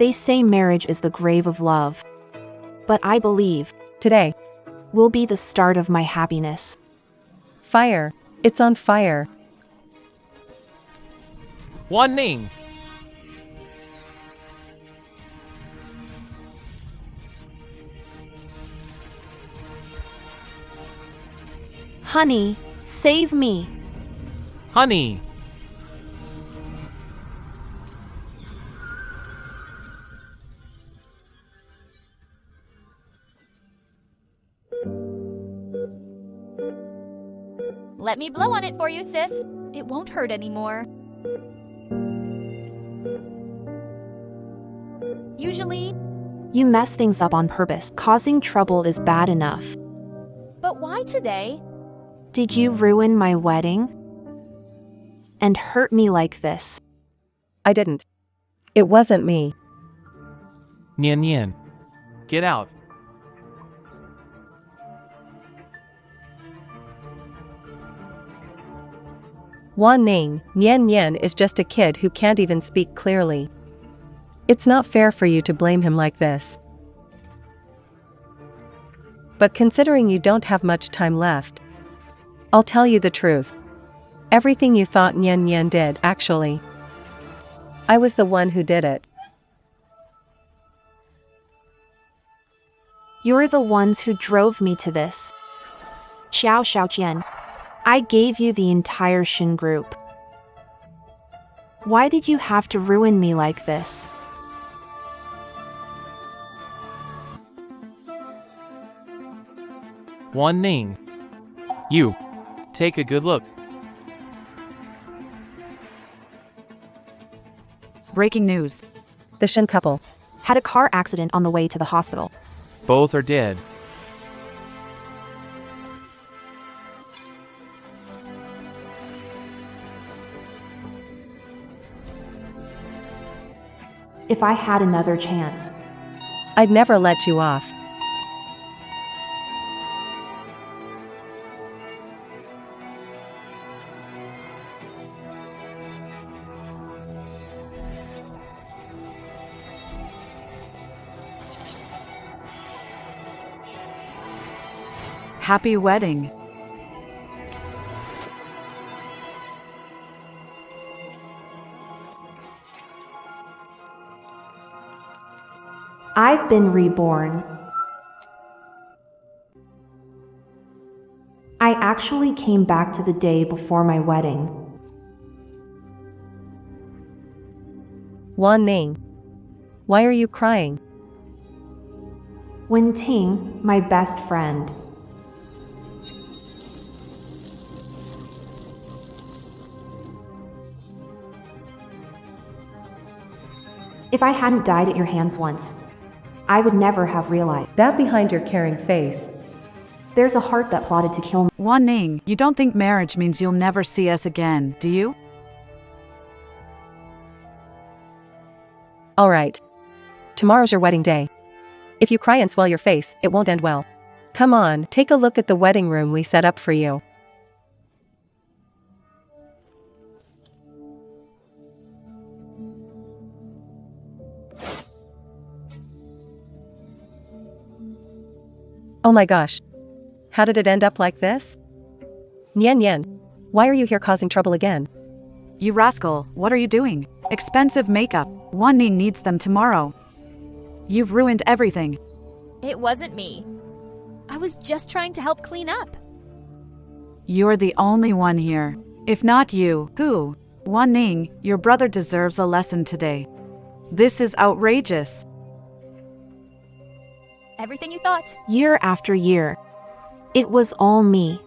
They say marriage is the grave of love. But I believe Today. will be the start of my happiness. Fire. It's on fire. Warning! Honey, save me. Honey! Let me blow on it for you, sis. It won't hurt anymore. Usually, You mess things up on purpose. Causing trouble is bad enough. but why today? Did you ruin my wedding? And hurt me like this? I didn't. It wasn't me. Nian Nian. Get out. Wan Ning, Nian Nian is just a kid who can't even speak clearly. It's not fair for you to blame him like this. But considering you don't have much time left, I'll tell you the truth. Everything you thought Nian Nian did, actually, I was the one who did it. You're the ones who drove me to this. Xiao Xiaojian. I gave you the entire Shin group. Why did you have to ruin me like this? Warning! You. Take a good look. Breaking news. The Shin couple Had a car accident on the way to the hospital. Both are dead. If I had another chance. I'd never let you off. Happy wedding. I've been reborn. I actually came back to the day before my wedding. Wan Ning, why are you crying? Wen Ting, my best friend. If I hadn't died at your hands once, I would never have realized. That behind your caring face. There's a heart that plotted to kill me. Wan Ning, you don't think marriage means you'll never see us again, do you? Alright. Tomorrow's your wedding day. If you cry and swell your face, it won't end well. Come on, take a look at the wedding room we set up for you. Oh my gosh. How did it end up like this? Nian Nian, why are you here causing trouble again? You rascal, what are you doing? Expensive makeup. Wan Ning needs them tomorrow. You've ruined everything. It wasn't me. I was just trying to help clean up. You're the only one here. If not you, who? Wan Ning, your brother deserves a lesson today. This is outrageous. Everything you thought. Year after year. It was all me.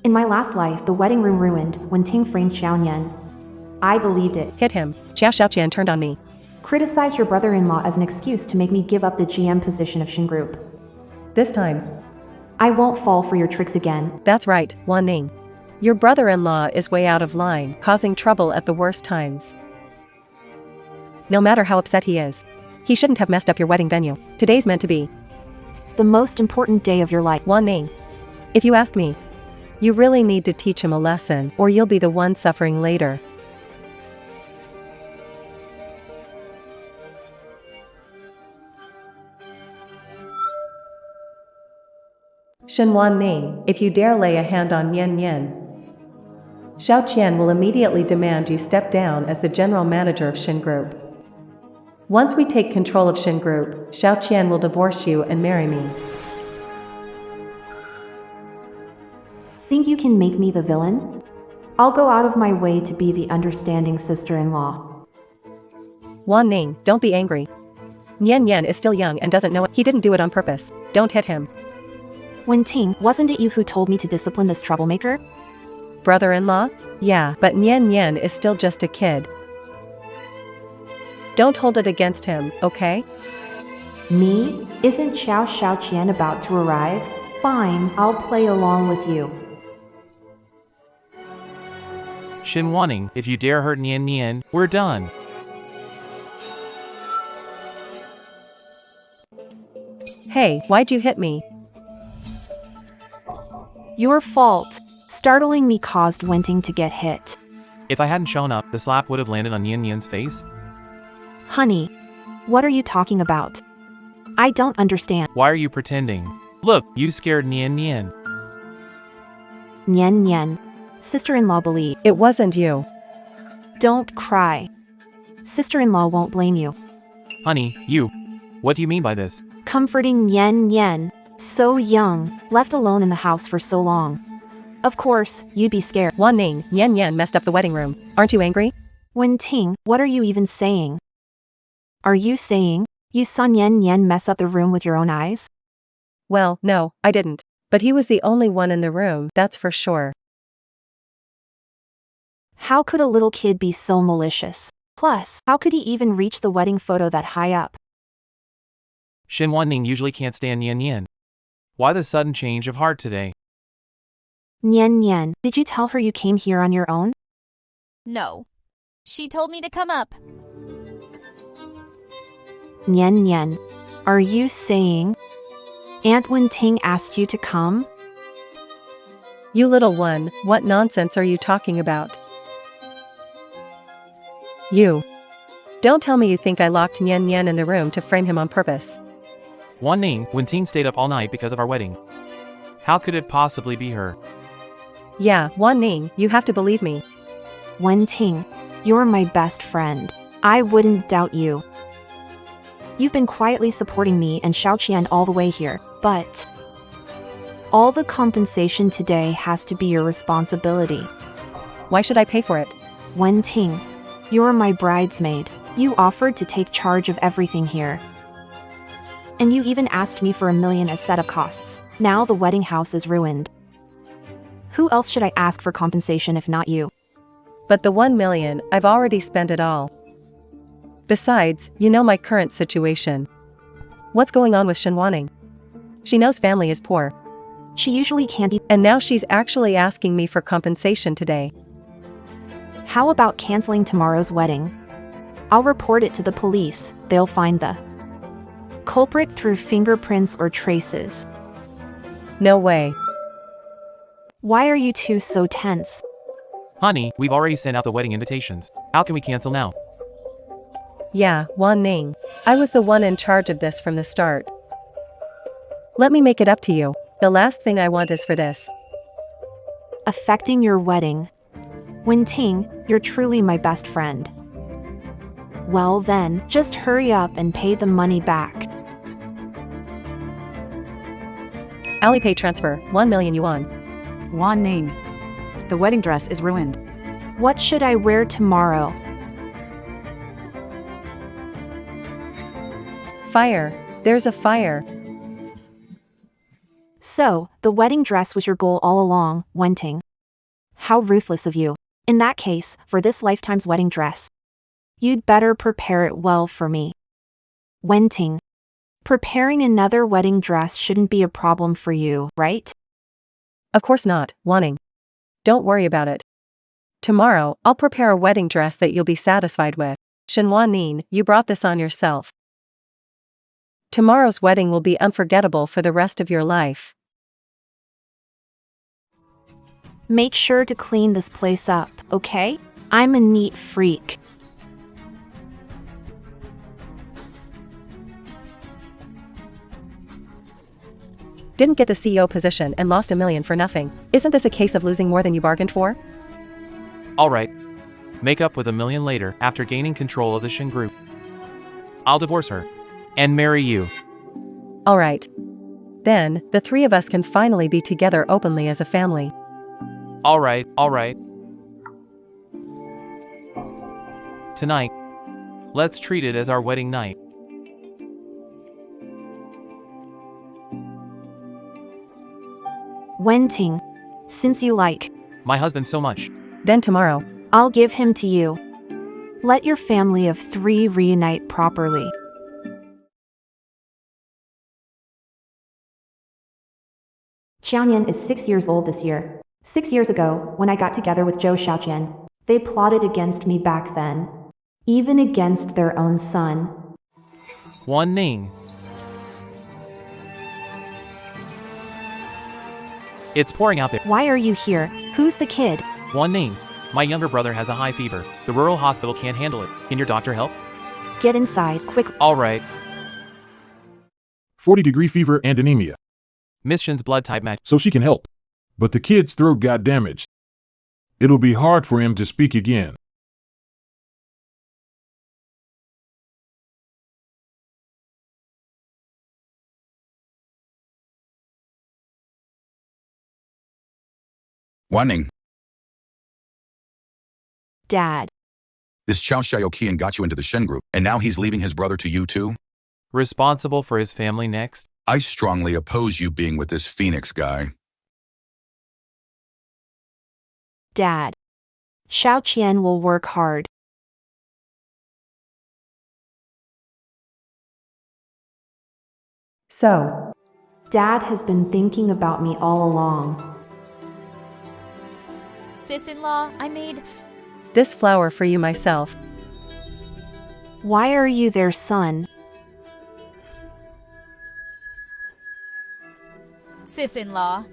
In my last life, the wedding room ruined when Ting framed Xiaoyan. I believed it. Hit him. Xiao Xiaoqian turned on me. criticize your brother-in-law as an excuse to make me give up the GM position of Shin Group. This time. I won't fall for your tricks again. That's right, Wan Ning. Your brother-in-law is way out of line, causing trouble at the worst times. No matter how upset he is, he shouldn't have messed up your wedding venue. Today's meant to be The most important day of your life. Wan Ning. If you ask me, you really need to teach him a lesson, or you'll be the one suffering later. Shen Wan Ning, if you dare lay a hand on Yen Yen, Xiao Qian will immediately demand you step down as the general manager of Shin Group. Once we take control of Shin Group, Xiao Qian will divorce you and marry me. Think you can make me the villain? I'll go out of my way to be the understanding sister-in-law. Wan Ning, don't be angry. Yen Yen is still young and doesn't know it. He didn't do it on purpose. Don't hit him. Wenting, wasn't it you who told me to discipline this troublemaker? Brother-in-law? Yeah, but Yen Yen is still just a kid. Don't hold it against him, okay? Me? Isn't Xiao Qian about to arrive? Fine, I'll play along with you. Shin Wanning, if you dare hurt Nian Nian, we're done. Hey, why'd you hit me? Your fault. Startling me caused Wenting to get hit. If I hadn't shown up, the slap would have landed on Nian Nian's face. Honey, what are you talking about? I don't understand. Why are you pretending? Look, you scared Nian Nian. Nian Nian. Sister-in-law Bullied. It wasn't you. Don't cry. Sister-in-law won't blame you. Honey, you. What do you mean by this? Comforting Nian Nian. So young, left alone in the house for so long. Of course, you'd be scared. Wan Ning, Yen Yen messed up the wedding room. Aren't you angry? Wenting, what are you even saying? Are you saying you saw Nian Nian mess up the room with your own eyes? Well, no, I didn't. But he was the only one in the room, that's for sure. How could a little kid be so malicious? Plus, how could he even reach the wedding photo that high up? Shin Wanning usually can't stand Nian Nian. Why the sudden change of heart today? Nian Nian, did you tell her you came here on your own? No. She told me to come up. Nian Nian, are you saying Aunt Wenting asked you to come? You little one, what nonsense are you talking about? You. Don't tell me you think I locked Nian Nian in the room to frame him on purpose. Wanning, when Ting stayed up all night because of our wedding. How could it possibly be her? Yeah, Wan Ning, you have to believe me. Wenting, you're my best friend. I wouldn't doubt you. You've been quietly supporting me and Xiao Qian all the way here, but all the compensation today has to be your responsibility. Why should I pay for it? Wenting, you're my bridesmaid. You offered to take charge of everything here. And you even asked me for $1 million as setup costs. Now the wedding house is ruined. Who else should I ask for compensation if not you? But the 1 million, I've already spent it all. Besides, you know my current situation. What's going on with Shen Wanning? She knows family is poor. She usually can't eat. And now she's actually asking me for compensation today. How about canceling tomorrow's wedding? I'll report it to the police. They'll find the culprit through fingerprints or traces. No way. Why are you two so tense? Honey, we've already sent out the wedding invitations. How can we cancel now? Yeah, Wan Ning. I was the one in charge of this from the start. Let me make it up to you. The last thing I want is for this. Affecting your wedding. Wenting, you're truly my best friend. Well then, just hurry up and pay the money back. Alipay transfer, 1 million yuan. Wan Ning. The wedding dress is ruined. What should I wear tomorrow? Fire. There's a fire. So, the wedding dress was your goal all along, Wenting. How ruthless of you. In that case, for this lifetime's wedding dress, You'd better prepare it well for me. Wenting. Preparing another wedding dress shouldn't be a problem for you, right? Of course not, Wanning. Don't worry about it. Tomorrow, I'll prepare a wedding dress that you'll be satisfied with. Shenwan, you brought this on yourself. Tomorrow's wedding will be unforgettable for the rest of your life. Make sure to clean this place up, okay? I'm a neat freak. Didn't get the CEO position and lost $1 million for nothing. Isn't this a case of losing more than you bargained for? Alright. Make up with $1 million later after gaining control of the Shin group. I'll divorce her. And marry you. Alright. Then, the three of us can finally be together openly as a family. Alright. Tonight, let's treat it as our wedding night. Wenting. Since you like, My husband so much. Then tomorrow. I'll give him to you. Let your family of 3 reunite properly. Xiaoyan is 6 years old this year. 6 years ago, when I got together with Zhou Xiaoqian, they plotted against me back then. Even against their own son. Wan Ning. It's pouring out there. Why are you here? Who's the kid? Wan Ning. My younger brother has a high fever. The rural hospital can't handle it. Can your doctor help? Get inside, quick. Alright. 40-degree fever and anemia, Miss Shin's blood type match. so she can help. But the kid's throat got damaged. It'll be hard for him to speak again. Wanning, Dad. this Chao Xiaoqian got you into the Shen group, and now he's leaving his brother to you too? Responsible for his family next? I strongly oppose you being with this Phoenix guy. Dad. Xiaoqian will work hard. So, Dad has been thinking about me all along. Sis-in-law, I made... this flower for you myself. Why are you their son? Sis-in-law.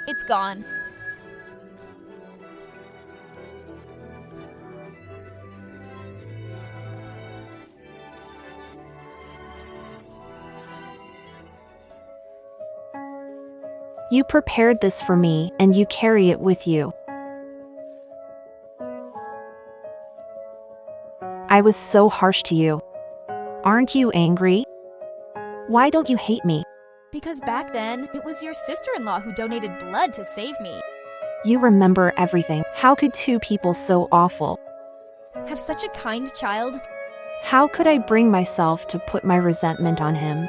It's gone. You prepared this for me, and you carry it with you. I was so harsh to you. Aren't you angry? Why don't you hate me? Because back then, it was your sister-in-law who donated blood to save me. You remember everything. How could 2 people so awful? Have such a kind child. How could I bring myself to put my resentment on him?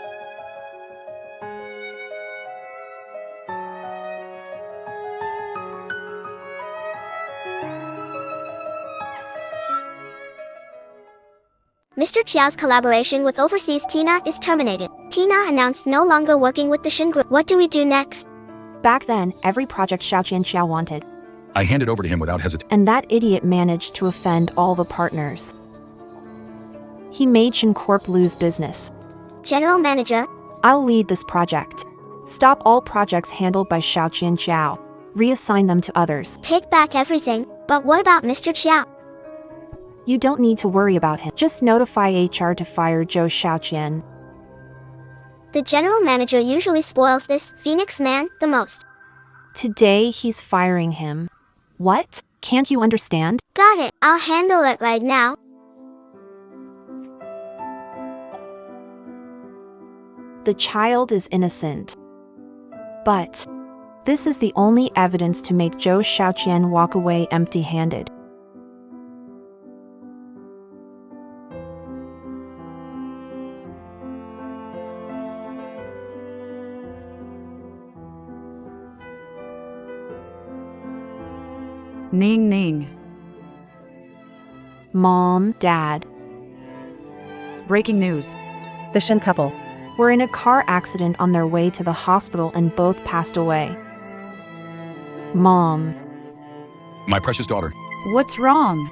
Mr. Chiao's collaboration with overseas Tina is terminated. Tina announced no longer working with the Shin Group. What do we do next? Back then, every project Xiao wanted, I handed over to him without hesitation. and that idiot managed to offend all the partners. He made Shin Corp lose business. General Manager, I'll lead this project. Stop all projects handled by Xiao. Reassign them to others. take back everything. But what about Mr. Chiao? You don't need to worry about him. Just notify HR to fire Zhou Xiaoqian. The General Manager usually spoils this Phoenix man the most. Today he's firing him. What? Can't you understand? Got it. I'll handle it right now. The child is innocent. But this is the only evidence to make Zhou Xiaoqian walk away empty-handed. Ning Ning. Mom, Dad, Breaking news. The Shin couple. were in a car accident on their way to the hospital and both passed away. Mom, My precious daughter. What's wrong?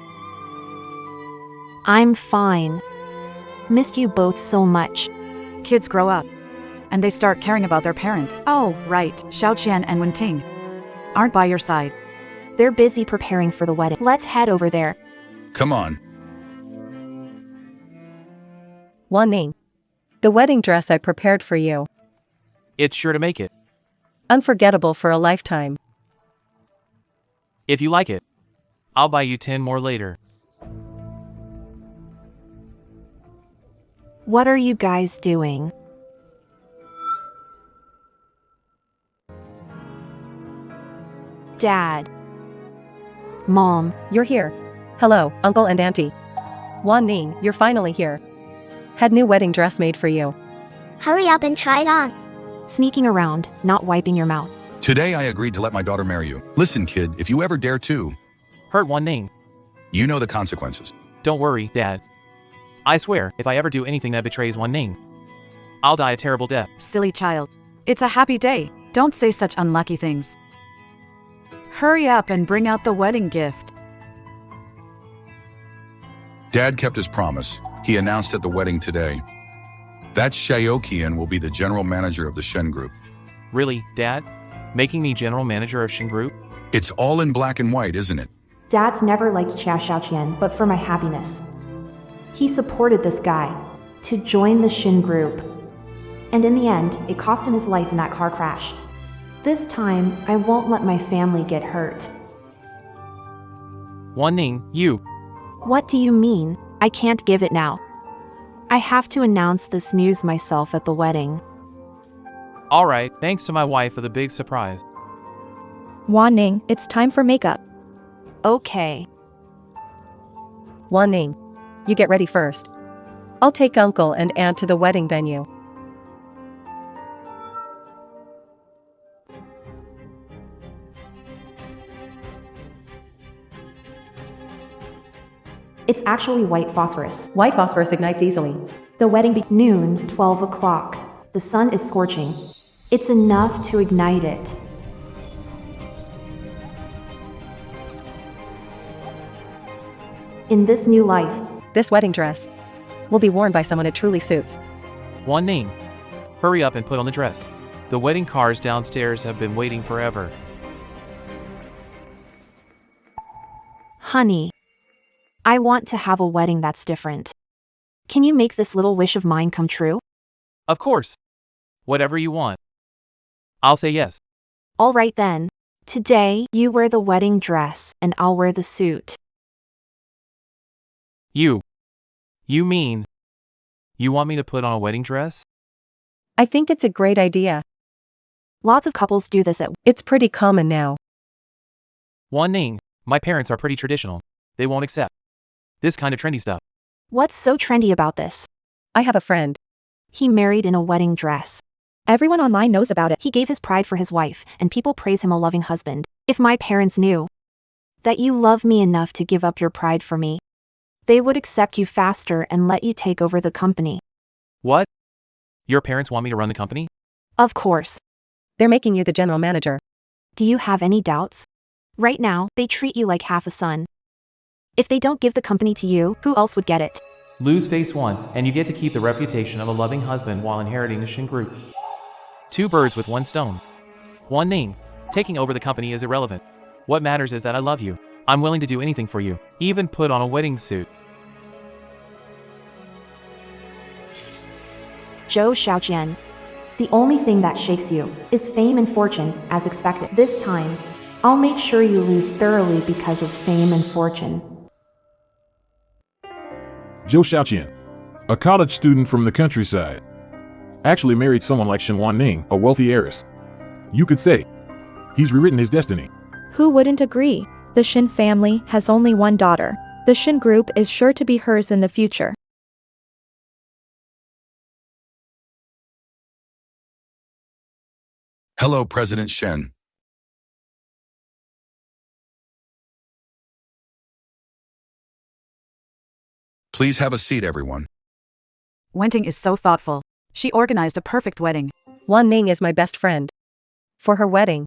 I'm fine. Missed you both so much. Kids grow up. And they start caring about their parents. Oh, right. Xiaoqian and Wenting aren't by your side. They're busy preparing for the wedding. Let's head over there. Come on. Wan Ning. The wedding dress I prepared for you. It's sure to make it. Unforgettable for a lifetime. If you like it, I'll buy you 10 more later. What are you guys doing? Dad. Mom, You're here. Hello, Uncle and Auntie. Wan Ning, you're finally here. Had new wedding dress made for you. Hurry up and try it on. sneaking around, not wiping your mouth. Today I agreed to let my daughter marry you. Listen, kid, if you ever dare to, Hurt Wan Ning. you know the consequences. Don't worry, Dad. I swear, if I ever do anything that betrays Wan Ning, I'll die a terrible death. Silly child. It's a happy day. Don't say such unlucky things. Hurry up and bring out the wedding gift. Dad kept his promise. He announced at the wedding today. That Xiaoqian will be the general manager of the Shen Group. Really, Dad? Making me general manager of Shin Group? It's all in black and white, isn't it? Dad's never liked Xia Xiaoqian, but for my happiness. He supported this guy to join the Shin Group. And in the end, it cost him his life in that car crash. This time, I won't let my family get hurt. Wan Ning, you. What do you mean? I can't give it now. I have to announce this news myself at the wedding. Alright, thanks to my wife for the big surprise. Wan Ning, it's time for makeup. Okay. Wan Ning, you get ready first. I'll take Uncle and Aunt to the wedding venue. It's actually white phosphorus. White phosphorus ignites easily. The wedding be noon, 12 o'clock. The sun is scorching. It's enough to ignite it. In this new life, This wedding dress will be worn by someone it truly suits. Wan Ning, hurry up and put on the dress. The wedding cars downstairs have been waiting forever. honey, I want to have a wedding that's different. Can you make this little wish of mine come true? Of course. Whatever you want. I'll say yes. All right then. Today, you wear the wedding dress, and I'll wear the suit. You mean, you want me to put on a wedding dress? I think it's a great idea. Lots of couples do this at It's pretty common now. Wan Ning, my parents are pretty traditional. They won't accept this kind of trendy stuff. What's so trendy about this? I have a friend. He married in a wedding dress. Everyone online knows about it. He gave his pride for his wife, and people praise him a loving husband. If my parents knew that you love me enough to give up your pride for me, they would accept you faster and let you take over the company. What? Your parents want me to run the company? Of course. They're making you the general manager. Do you have any doubts? Right now, they treat you like half a son. If they don't give the company to you, who else would get it? Lose face once, and you get to keep the reputation of a loving husband while inheriting the Shin Group. 2 birds with 1 stone. Wan Ning, taking over the company is irrelevant. What matters is that I love you. I'm willing to do anything for you, even put on a wedding suit. Zhou Xiaoqian. The only thing that shakes you is fame and fortune, as expected. This time, I'll make sure you lose thoroughly because of fame and fortune. Zhou Xiaoqian, a college student from the countryside, actually married someone like Shen Wan Ning, a wealthy heiress. You could say, he's rewritten his destiny. Who wouldn't agree? The Shin family has only one daughter. The Shin group is sure to be hers in the future. Hello, President Shen. Please have a seat, everyone. Wenting is so thoughtful. She organized a perfect wedding. Wan Ning is my best friend. For her wedding,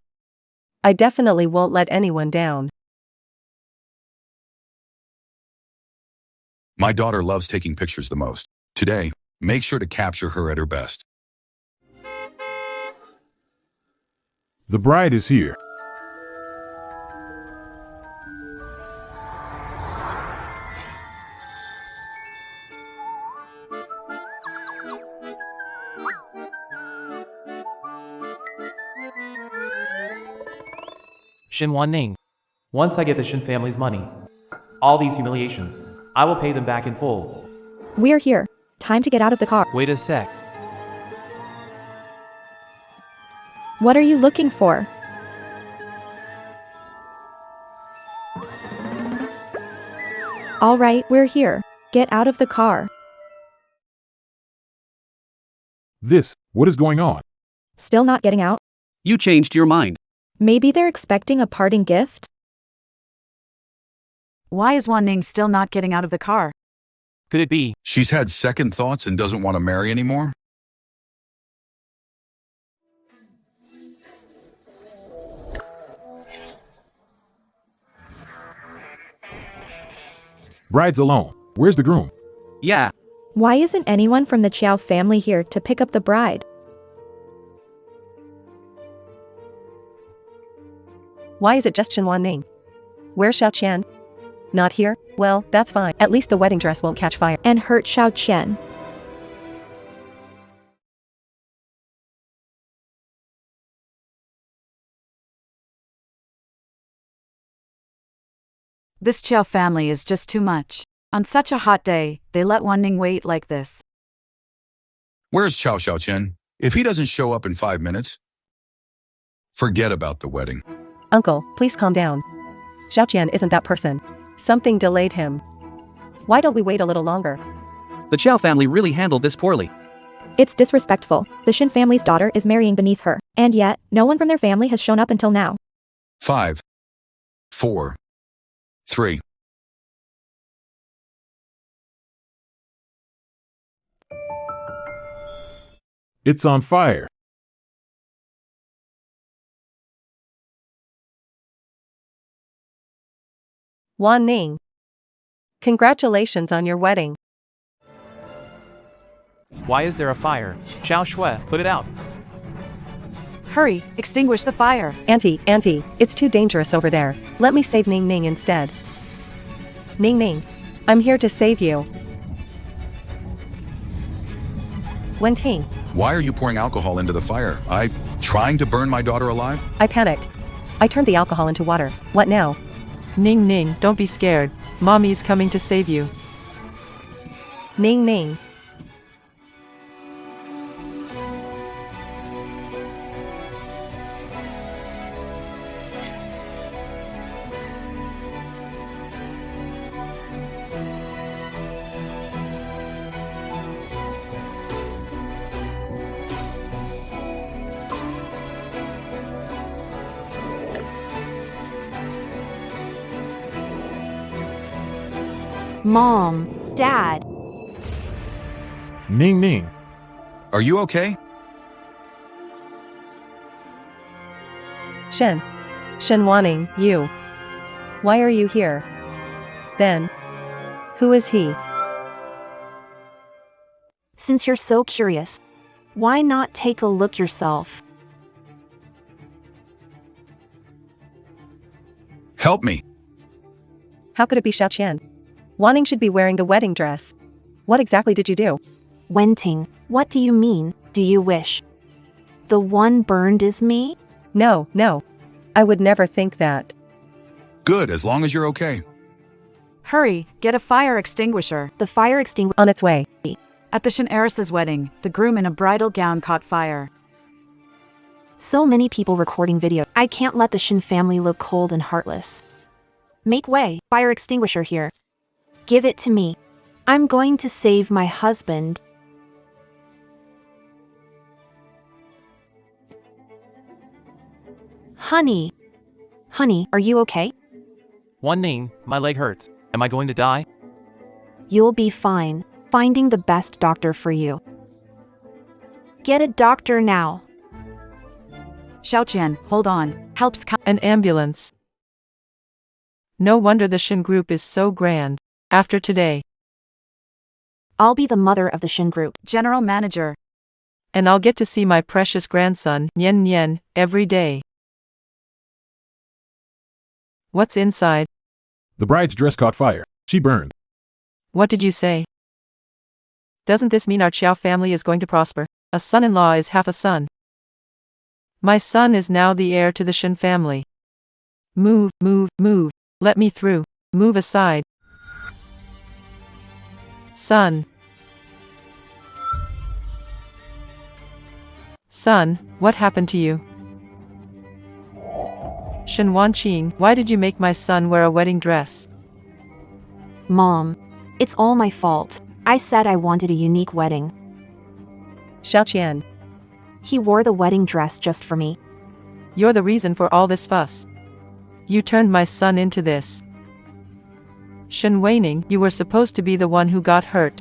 I definitely won't let anyone down. My daughter loves taking pictures the most. Today, make sure to capture her at her best. The bride is here. Shin Ning. Once I get the Shin family's money, all these humiliations, I will pay them back in full. We're here. Time to get out of the car. Wait a sec. What are you looking for? All right, we're here. Get out of the car. What is going on? Still not getting out? You changed your mind. Maybe they're expecting a parting gift? Why is Wan Ning still not getting out of the car? Could it be? She's had second thoughts and doesn't want to marry anymore? Bride's alone. Where's the groom? Yeah. Why isn't anyone from the Chiao family here to pick up the bride? Why is it just Shin Wan Ning? Where's Xiao Qian? Not here? Well, that's fine. At least the wedding dress won't catch fire. And hurt Xiao Qian. This Chiao family is just too much. On such a hot day, they let Wan Ning wait like this. Where's Chao Xiaoqian? If he doesn't show up in 5 minutes, forget about the wedding. Uncle, please calm down. Xiao Qian isn't that person. Something delayed him. Why don't we wait a little longer? The Chow family really handled this poorly. It's disrespectful. The Shin family's daughter is marrying beneath her. And yet, no one from their family has shown up until now. 5, 4, 3. It's on fire. Wan Ning. Congratulations on your wedding. Why is there a fire? Xiao Shui, put it out. Hurry, extinguish the fire. Auntie, it's too dangerous over there. Let me save Ning Ning instead. Ning Ning, I'm here to save you. Wenting, Why are you pouring alcohol into the fire? Trying to burn my daughter alive? I panicked. I turned the alcohol into water. What now? Ning Ning, don't be scared. Mommy's coming to save you. Ning Ning. Mom, Dad. Ning Ning. Are you okay? Shen Wanning, you. Why are you here? Then, who is he? Since you're so curious, why not take a look yourself? Help me. How could it be Xiao Qian? Wanning should be wearing the wedding dress. What exactly did you do? Wenting, what do you mean, do you wish? The one burned is me? No. I would never think that. Good, as long as you're okay. Hurry, get a fire extinguisher. The fire extinguisher On its way. At the Shin heiress's wedding, the groom in a bridal gown caught fire. So many people recording video. I can't let the Shin family look cold and heartless. Make way, fire extinguisher here. Give it to me. I'm going to save my husband. Honey, are you okay? Wan Ning, my leg hurts. Am I going to die? You'll be fine. Finding the best doctor for you. Get a doctor now. Xiaoqian, hold on. Helps An ambulance. No wonder the Shin group is so grand. After today. I'll be the mother of the Shin group. General Manager. And I'll get to see my precious grandson, Nian Nian, every day. What's inside? The bride's dress caught fire. She burned. What did you say? Doesn't this mean our Xiao family is going to prosper? A son-in-law is half a son. My son is now the heir to the Shin family. Move, move, move. Let me through. Move aside. Son. Son, what happened to you? Shen Wanqing, why did you make my son wear a wedding dress? Mom, it's all my fault. I said I wanted a unique wedding. Xiaoqian. He wore the wedding dress just for me. You're the reason for all this fuss. You turned my son into this. Shen Weining, you were supposed to be the one who got hurt.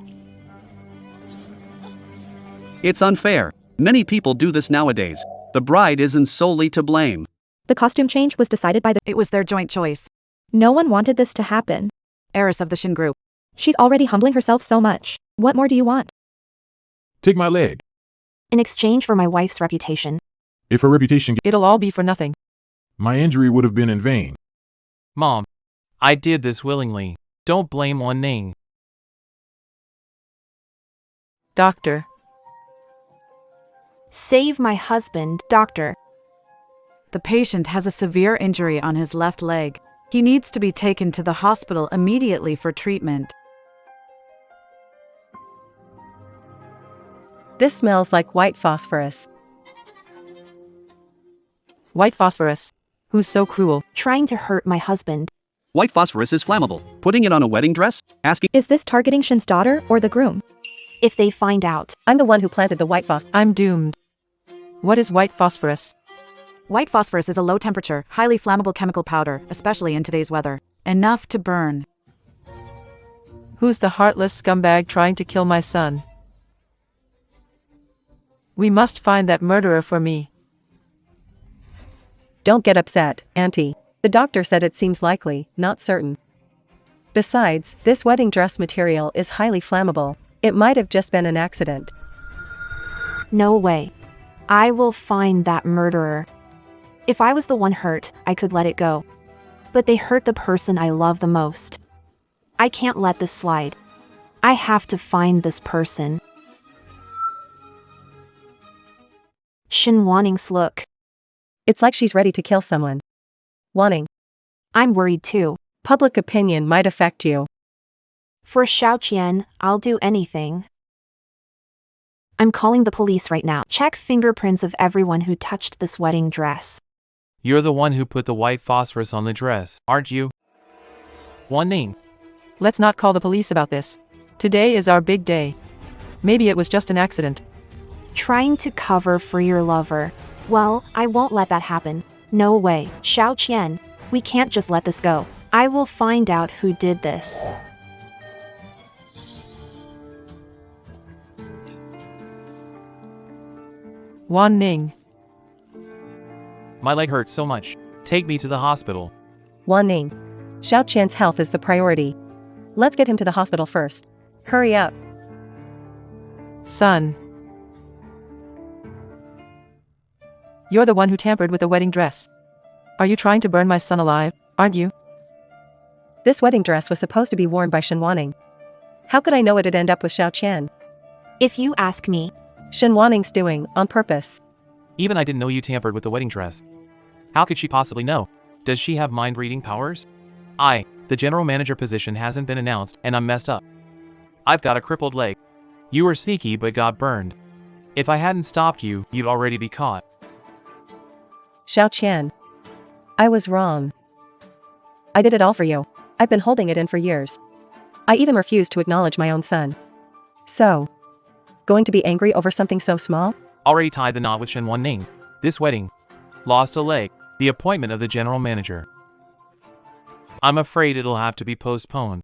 It's unfair. Many people do this nowadays. The bride isn't solely to blame. The costume change was decided by the... It was their joint choice. No one wanted this to happen. Heiress of the Shin group. She's already humbling herself so much. What more do you want? Take my leg. In exchange for my wife's reputation. If her reputation, It'll all be for nothing. my injury would have been in vain. Mom, I did this willingly. Don't blame Wan Ning. Doctor. Save my husband, doctor. The patient has a severe injury on his left leg. He needs to be taken to the hospital immediately for treatment. This smells like white phosphorus. White phosphorus. Who's so cruel? Trying to hurt my husband. White phosphorus is flammable. Putting it on a wedding dress? Asking. Is this targeting Shin's daughter or the groom? If they find out, I'm the one who planted the white phosphorus. I'm doomed. What is white phosphorus? White phosphorus is a low-temperature, highly flammable chemical powder, especially in today's weather. Enough to burn. Who's the heartless scumbag trying to kill my son? We must find that murderer for me. Don't get upset, Auntie. The doctor said it seems likely, not certain. Besides, this wedding dress material is highly flammable. It might have just been an accident. no way. I will find that murderer. If I was the one hurt, I could let it go. But they hurt the person I love the most. I can't let this slide. I have to find this person. Shin Wanning's look. It's like she's ready to kill someone. Wanning. I'm worried too. Public opinion might affect you. For Xiaoqian, I'll do anything. I'm calling the police right now. Check fingerprints of everyone who touched this wedding dress. You're the one who put the white phosphorus on the dress, aren't you? Wan Ning. Let's not call the police about this. Today is our big day. Maybe it was just an accident. Trying to cover for your lover. Well, I won't let that happen. No way. Xiaoqian, we can't just let this go. I will find out who did this. Wan Ning. My leg hurts so much. Take me to the hospital. Wanning. Xiaoqian's health is the priority. Let's get him to the hospital first. Hurry up. Son. You're the one who tampered with the wedding dress. Are you trying to burn my son alive, aren't you? This wedding dress was supposed to be worn by Shin Wanning. How could I know it'd end up with Xiaoqian? If you ask me, Shin Wanning's doing, on purpose. Even I didn't know you tampered with the wedding dress. How could she possibly know? Does she have mind-reading powers? The general manager position hasn't been announced, and I'm messed up. I've got a crippled leg. You were sneaky but got burned. If I hadn't stopped you, you'd already be caught. Xiaoqian. I was wrong. I did it all for you. I've been holding it in for years. I even refused to acknowledge my own son. So, going to be angry over something so small? Already tied the knot with Shen Wan Ning. This wedding. Lost a leg. The appointment of the general manager. I'm afraid it'll have to be postponed.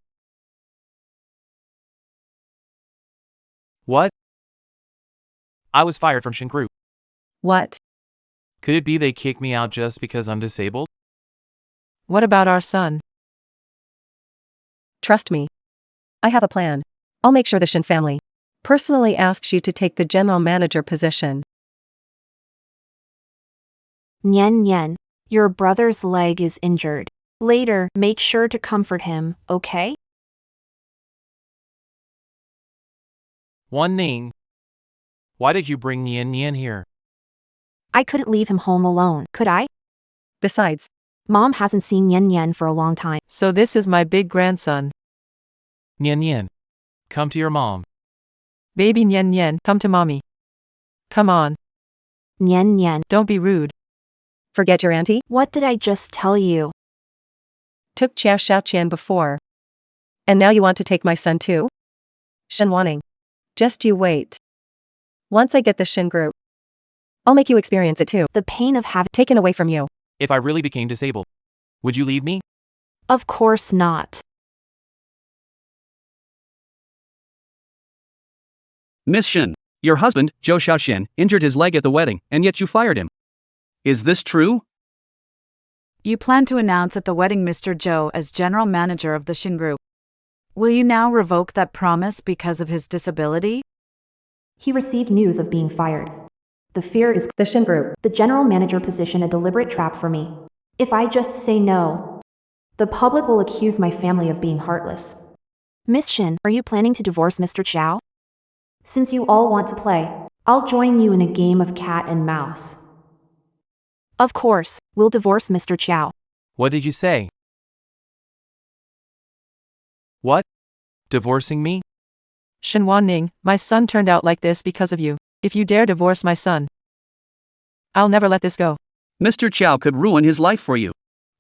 What? I was fired from Shin Group. What? Could it be they kicked me out just because I'm disabled? What about our son? Trust me. I have a plan. I'll make sure the Shin family personally asks you to take the general manager position. Nyen Nyen, your brother's leg is injured. Later, make sure to comfort him, okay? One Ning. Why did you bring Nien Nien here? I couldn't leave him home alone, could I? Besides, Mom hasn't seen Nyen Nyen for a long time. So this is my big grandson. Nien Nien. Come to your mom. Baby Nyen Nyen, come to mommy. Come on, Nyen Nyen, don't be rude. forget your auntie? what did I just tell you? Took Chia Xiaoqian before. And now you want to take my son too? Shen Wanning. Just you wait. Once I get the Shin group, I'll make you experience it too. The pain of having Taken away from you. If I really became disabled, would you leave me? Of course not. Miss Shin, your husband, Zhou Xiaoxian, injured his leg at the wedding, and yet you fired him. Is this true? You plan to announce at the wedding Mr. Zhou as general manager of the Shin Group. Will you now revoke that promise because of his disability? He received news of being fired. The fear is The Shin group. the general manager position a deliberate trap for me. If I just say no, the public will accuse my family of being heartless. Miss Shin, are you planning to divorce Mr. Chow? Since you all want to play, I'll join you in a game of cat and mouse. Of course, we'll divorce Mr. Chow. What did you say? What? Divorcing me? Shen Wanning, my son turned out like this because of you. If you dare divorce my son, I'll never let this go. Mr. Chow could ruin his life for you.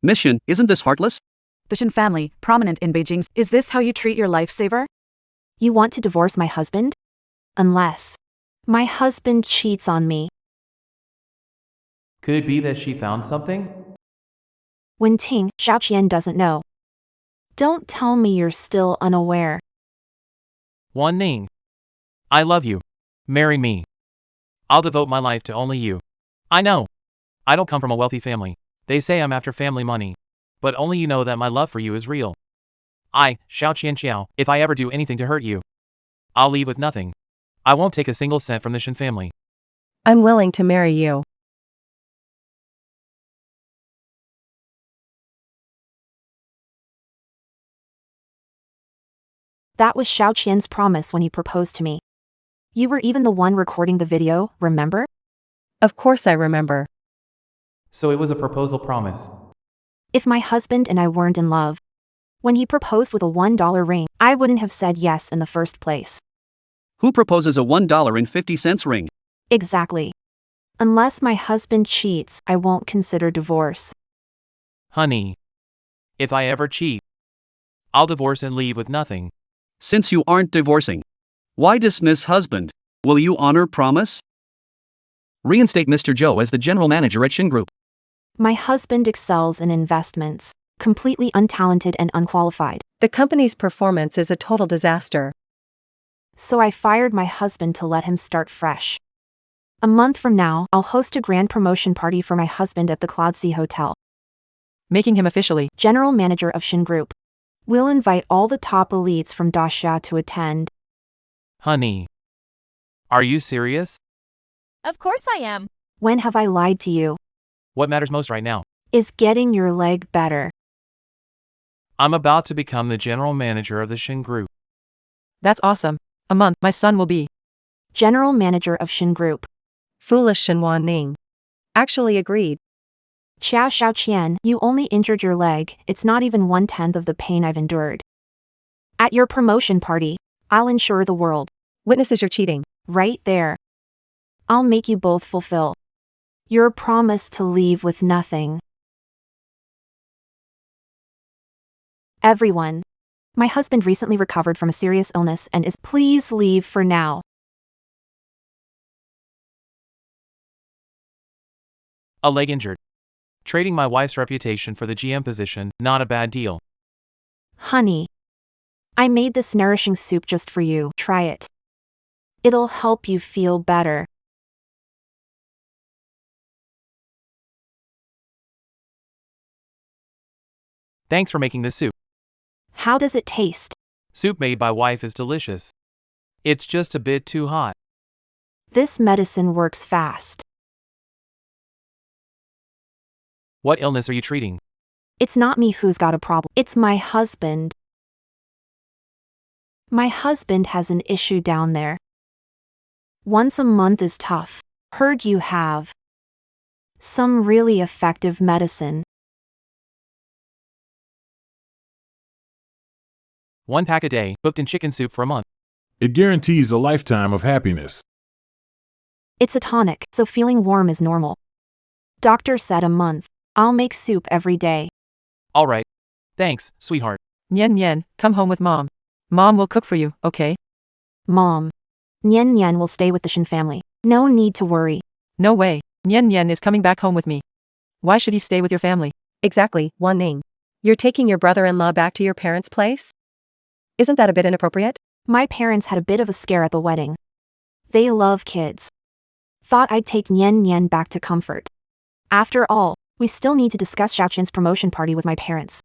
Miss Shin, isn't this heartless? The Shin family, prominent in Beijing, is this how you treat your lifesaver? You want to divorce my husband? Unless my husband cheats on me. Could it be that she found something? Wen Ting, Xiaoqian doesn't know. Don't tell me you're still unaware. One Ning. I love you. Marry me. I'll devote my life to only you. I know. I don't come from a wealthy family. They say I'm after family money. But only you know that my love for you is real. Xiaoqian Xiao, if I ever do anything to hurt you, I'll leave with nothing. I won't take a single cent from the Shin family. I'm willing to marry you. That was Xiaoqian's promise when he proposed to me. You were even the one recording the video, remember? Of course I remember. So it was a proposal promise. If my husband and I weren't in love, when he proposed with a $1 ring, I wouldn't have said yes in the first place. Who proposes a $1.50 ring? Exactly. Unless my husband cheats, I won't consider divorce. Honey. If I ever cheat, I'll divorce and leave with nothing. Since you aren't divorcing, why dismiss husband? Will you honor promise? Reinstate Mr. Zhou as the general manager at Shin Group. My husband excels in investments, completely untalented and unqualified. The company's performance is a total disaster. So I fired my husband to let him start fresh. A month from now, I'll host a grand promotion party for my husband at the Cloud Sea Hotel. Making him officially general manager of Shin Group. We'll invite all the top elites from Dasha to attend. Honey. Are you serious? Of course I am. When have I lied to you? What matters most right now? Is getting your leg better. I'm about to become the general manager of the Shin Group. That's awesome. A month, my son will be general manager of Shin Group. Foolish Shen Wanning. Actually agreed. Xiao Xiaoqian, you only injured your leg, it's not even 1/10 of the pain I've endured. At your promotion party, I'll ensure the world witnesses your cheating. Right there. I'll make you both fulfill your promise to leave with nothing. Everyone. My husband recently recovered from a serious illness and is please leave for now. A leg injured. Trading my wife's reputation for the GM position, not a bad deal. Honey. I made this nourishing soup just for you. Try it. It'll help you feel better. Thanks for making this soup. How does it taste? Soup made by wife is delicious. It's just a bit too hot. This medicine works fast. What illness are you treating? It's not me who's got a problem. It's my husband. My husband has an issue down there. Once a month is tough. Heard you have some really effective medicine. 1 pack a day, cooked in chicken soup for a month. It guarantees a lifetime of happiness. It's a tonic, so feeling warm is normal. Doctor said a month. I'll make soup every day. All right. Thanks, sweetheart. Nyen Nyen, come home with mom. Mom will cook for you, okay? Mom. Nyen Nyen will stay with the Shin family. No need to worry. No way. Nyen Nyen is coming back home with me. Why should he stay with your family? Exactly, Wan Ning. You're taking your brother-in-law back to your parents' place? Isn't that a bit inappropriate? My parents had a bit of a scare at the wedding. They love kids. Thought I'd take Nyen Nyen back to comfort. After all, we still need to discuss Xiaoqian's promotion party with my parents.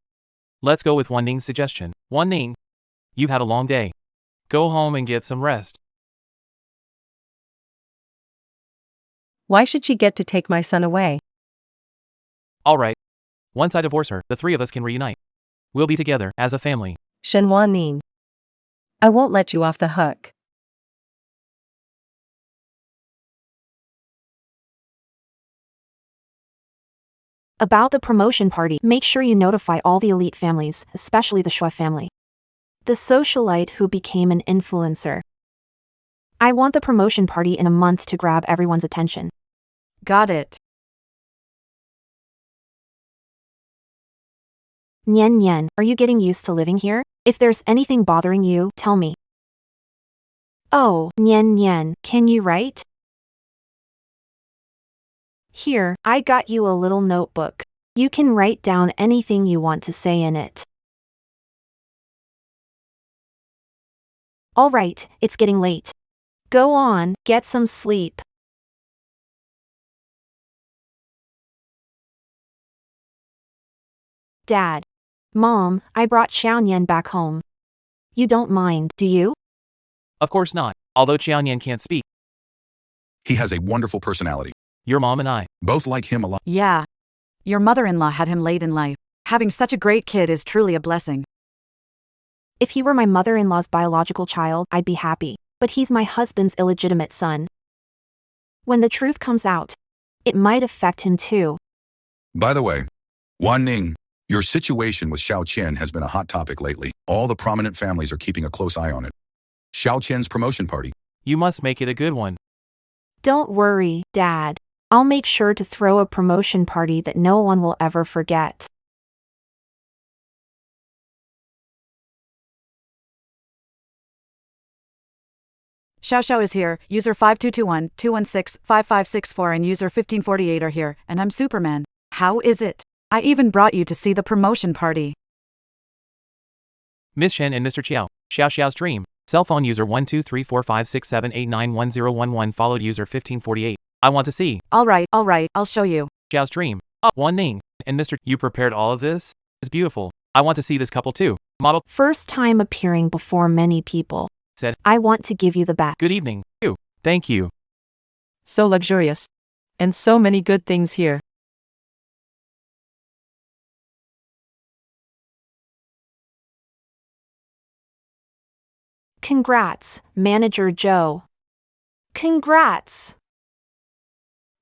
Let's go with Wan Ning's suggestion. Wan Ning, you've had a long day. Go home and get some rest. Why should she get to take my son away? All right. Once I divorce her, the three of us can reunite. We'll be together as a family. Shen Wan Ning. I won't let you off the hook. About the promotion party, make sure you notify all the elite families, especially the Shui family. The socialite who became an influencer. I want the promotion party in a month to grab everyone's attention. Got it. Nyen Nyen, are you getting used to living here? If there's anything bothering you, tell me. Oh, Nyen Nyen, can you write? Here, I got you a little notebook. You can write down anything you want to say in it. All right, it's getting late. Go on, get some sleep. Dad. Mom, I brought Xiaoyan back home. You don't mind, do you? Of course not, although Qianyan can't speak. He has a wonderful personality. Your mom and I. Both like him a lot. Yeah. Your mother-in-law had him late in life. Having such a great kid is truly a blessing. If he were my mother-in-law's biological child, I'd be happy. But he's my husband's illegitimate son. When the truth comes out, it might affect him too. By the way, Wan Ning, your situation with Xiao Qian has been a hot topic lately. All the prominent families are keeping a close eye on it. Xiao Qian's promotion party. You must make it a good one. Don't worry, Dad. I'll make sure to throw a promotion party that no one will ever forget. Xiao Xiao is here, user 5221-216-5564 and user 1548 are here, and I'm Superman. How is it? I even brought you to see the promotion party. Miss Shen and Mr. Xiao. Xiao Xiao's dream. Cell phone user 1234567891011 followed user 1548. I want to see. Alright, I'll show you. Xiao's dream. Wan Ning. And Mr. You prepared all of this? It's beautiful. I want to see this couple too. Model. First time appearing before many people. Said. I want to give you the bat. Good evening. You. Thank you. So luxurious. And so many good things here. Congrats, Manager Joe. Congrats.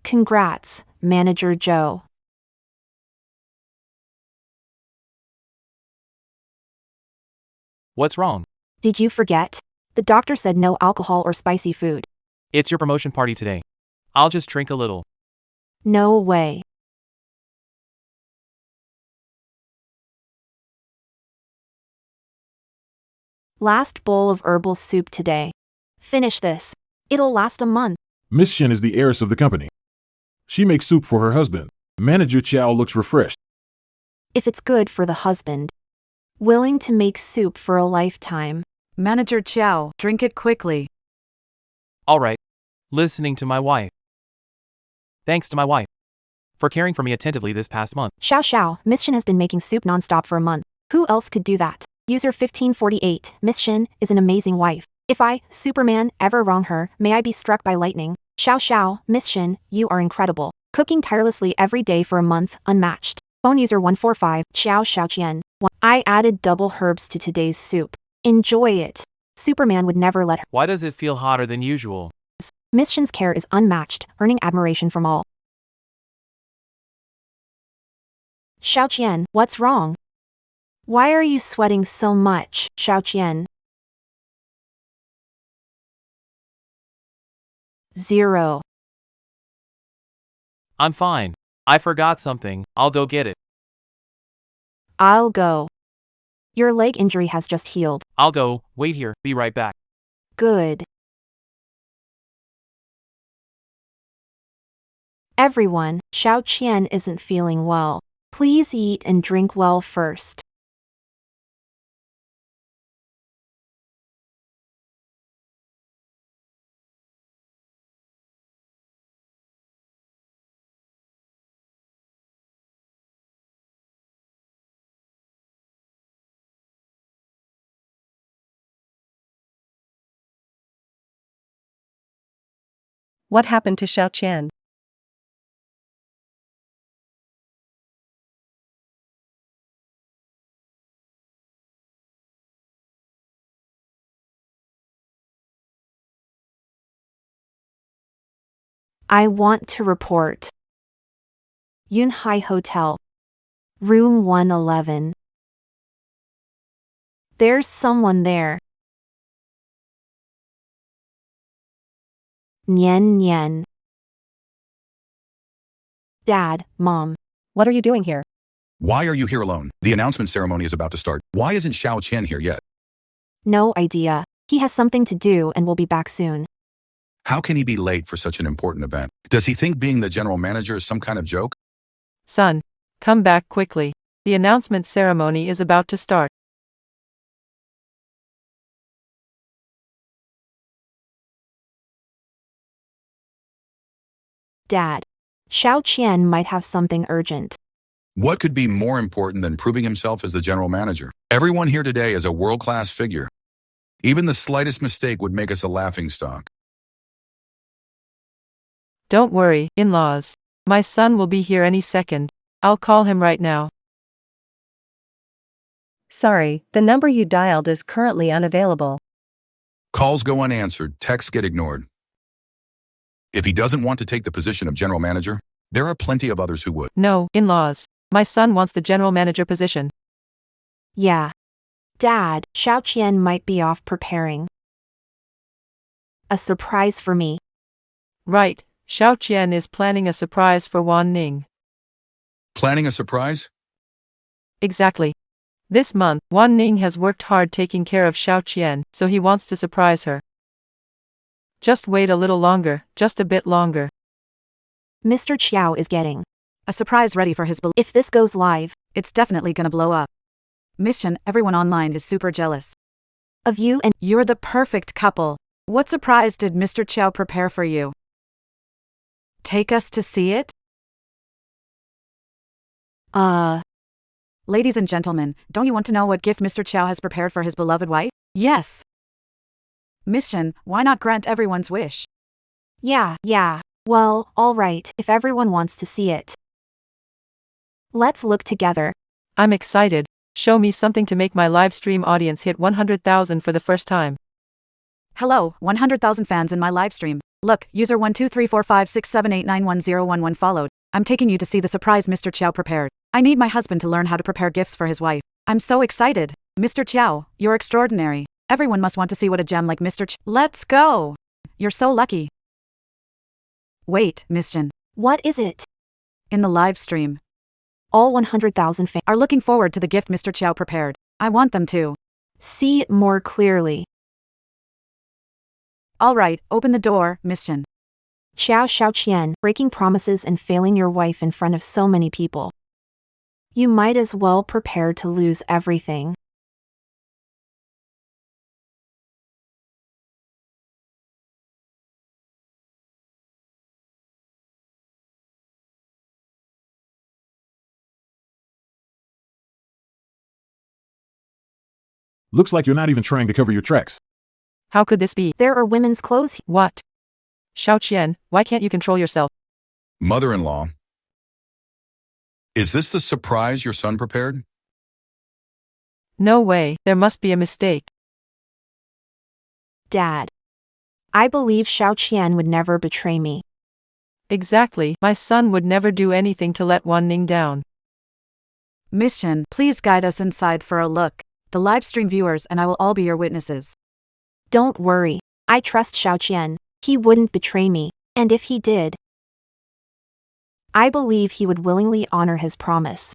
Congrats, Manager Joe. What's wrong? Did you forget? The doctor said no alcohol or spicy food. It's your promotion party today. I'll just drink a little. No way. Last bowl of herbal soup today. Finish this. It'll last a month. Miss Shen is the heiress of the company. She makes soup for her husband. Manager Chow looks refreshed. If it's good for the husband. Willing to make soup for a lifetime. Manager Chow, drink it quickly. Alright. Listening to my wife. Thanks to my wife for caring for me attentively this past month. Xiao, Miss Shin has been making soup nonstop for a month. Who else could do that? User 1548, Miss Shin is an amazing wife. If I, Superman, ever wrong her, may I be struck by lightning. Xiao, Miss Shin, you are incredible. Cooking tirelessly every day for a month, unmatched. Phone user 145, Xiao. I added double herbs to today's soup. Enjoy it. Superman would never let her. Why does it feel hotter than usual? Miss Shin's care is unmatched, earning admiration from all. Xiao, what's wrong? Why are you sweating so much, Xiao? 0. I'm fine. I forgot something. I'll go get it. I'll go. Your leg injury has just healed. I'll go. Wait here. Be right back. Good. Everyone, Xiao isn't feeling well. Please eat and drink well first. What happened to Xiao Qian? I want to report. Yunhai Hotel. Room 111. There's someone there. Nian. Dad, Mom. What are you doing here? Why are you here alone? The announcement ceremony is about to start. Why isn't Xiao Qian here yet? No idea. He has something to do and will be back soon. How can he be late for such an important event? Does he think being the general manager is some kind of joke? Son, come back quickly. The announcement ceremony is about to start. Dad. Xiao might have something urgent. What could be more important than proving himself as the general manager? Everyone here today is a world-class figure. Even the slightest mistake would make us a laughingstock. Don't worry, in-laws. My son will be here any second. I'll call him right now. Sorry, the number you dialed is currently unavailable. Calls go unanswered, texts get ignored. If he doesn't want to take the position of general manager, there are plenty of others who would. No, in-laws. My son wants the general manager position. Yeah. Dad, Xiao might be off preparing a surprise for me. Right, Xiao Qian is planning a surprise for Wan Ning. Planning a surprise? Exactly. This month, Wan Ning has worked hard taking care of Xiao Qian, so he wants to surprise her. Just wait a little longer, just a bit longer. Mr. Chiao is getting A surprise ready for his If this goes live, It's definitely gonna blow up. Mission, everyone online is super jealous of you and you're the perfect couple. What surprise did Mr. Chiao prepare for you? Take us to see it? Ladies and gentlemen, don't you want to know what gift Mr. Chiao has prepared for his beloved wife? Yes. Mission, why not grant everyone's wish? Yeah. Well, alright, if everyone wants to see it. Let's look together. I'm excited. Show me something to make my live stream audience hit 100,000 for the first time. Hello, 100,000 fans in my live stream. Look, user 1234567891011 followed. I'm taking you to see the surprise Mr. Chiao prepared. I need my husband to learn how to prepare gifts for his wife. I'm so excited. Mr. Chiao, you're extraordinary. Everyone must want to see what a gem like Mr. Let's go! You're so lucky. Wait, Mission. What is it? In the live stream, All 100,000 fans are looking forward to the gift Mr. Chiao prepared. I want them to see it more clearly. Alright, open the door, Mission. Xiao, breaking promises and failing your wife in front of so many people. You might as well prepare to lose everything. Looks like you're not even trying to cover your tracks. How could this be? There are women's clothes here. What? Xiaoqian, why can't you control yourself? Mother-in-law. Is this the surprise your son prepared? No way, there must be a mistake. Dad. I believe Xiaoqian would never betray me. Exactly, my son would never do anything to let Wan Ning down. Miss Shen, please guide us inside for a look. The live stream viewers and I will all be your witnesses. Don't worry. I trust Xiaoqian. He wouldn't betray me, and if he did, I believe he would willingly honor his promise.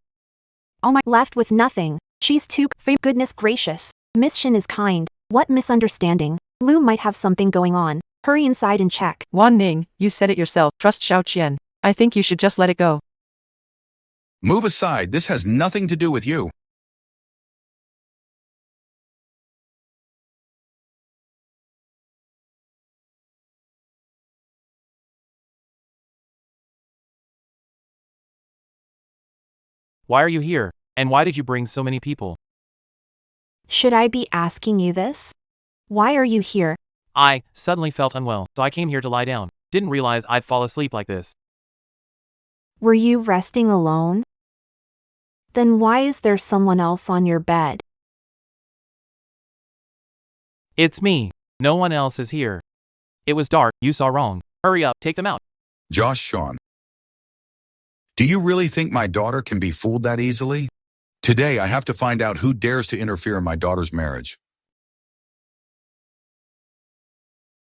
Oh my, Left with nothing. She's too goodness gracious. Miss Shin is kind. What misunderstanding? Lu might have something going on. Hurry inside and check. Wan Ning, you said it yourself, trust Xiaoqian. I think you should just let it go. Move aside, this has nothing to do with you. Why are you here? And why did you bring so many people? Should I be asking you this? Why are you here? I suddenly felt unwell, so I came here to lie down. Didn't realize I'd fall asleep like this. Were you resting alone? Then why is there someone else on your bed? It's me. No one else is here. It was dark, you saw wrong. Hurry up, take them out. Josh Sean. Do you really think my daughter can be fooled that easily? Today I have to find out who dares to interfere in my daughter's marriage.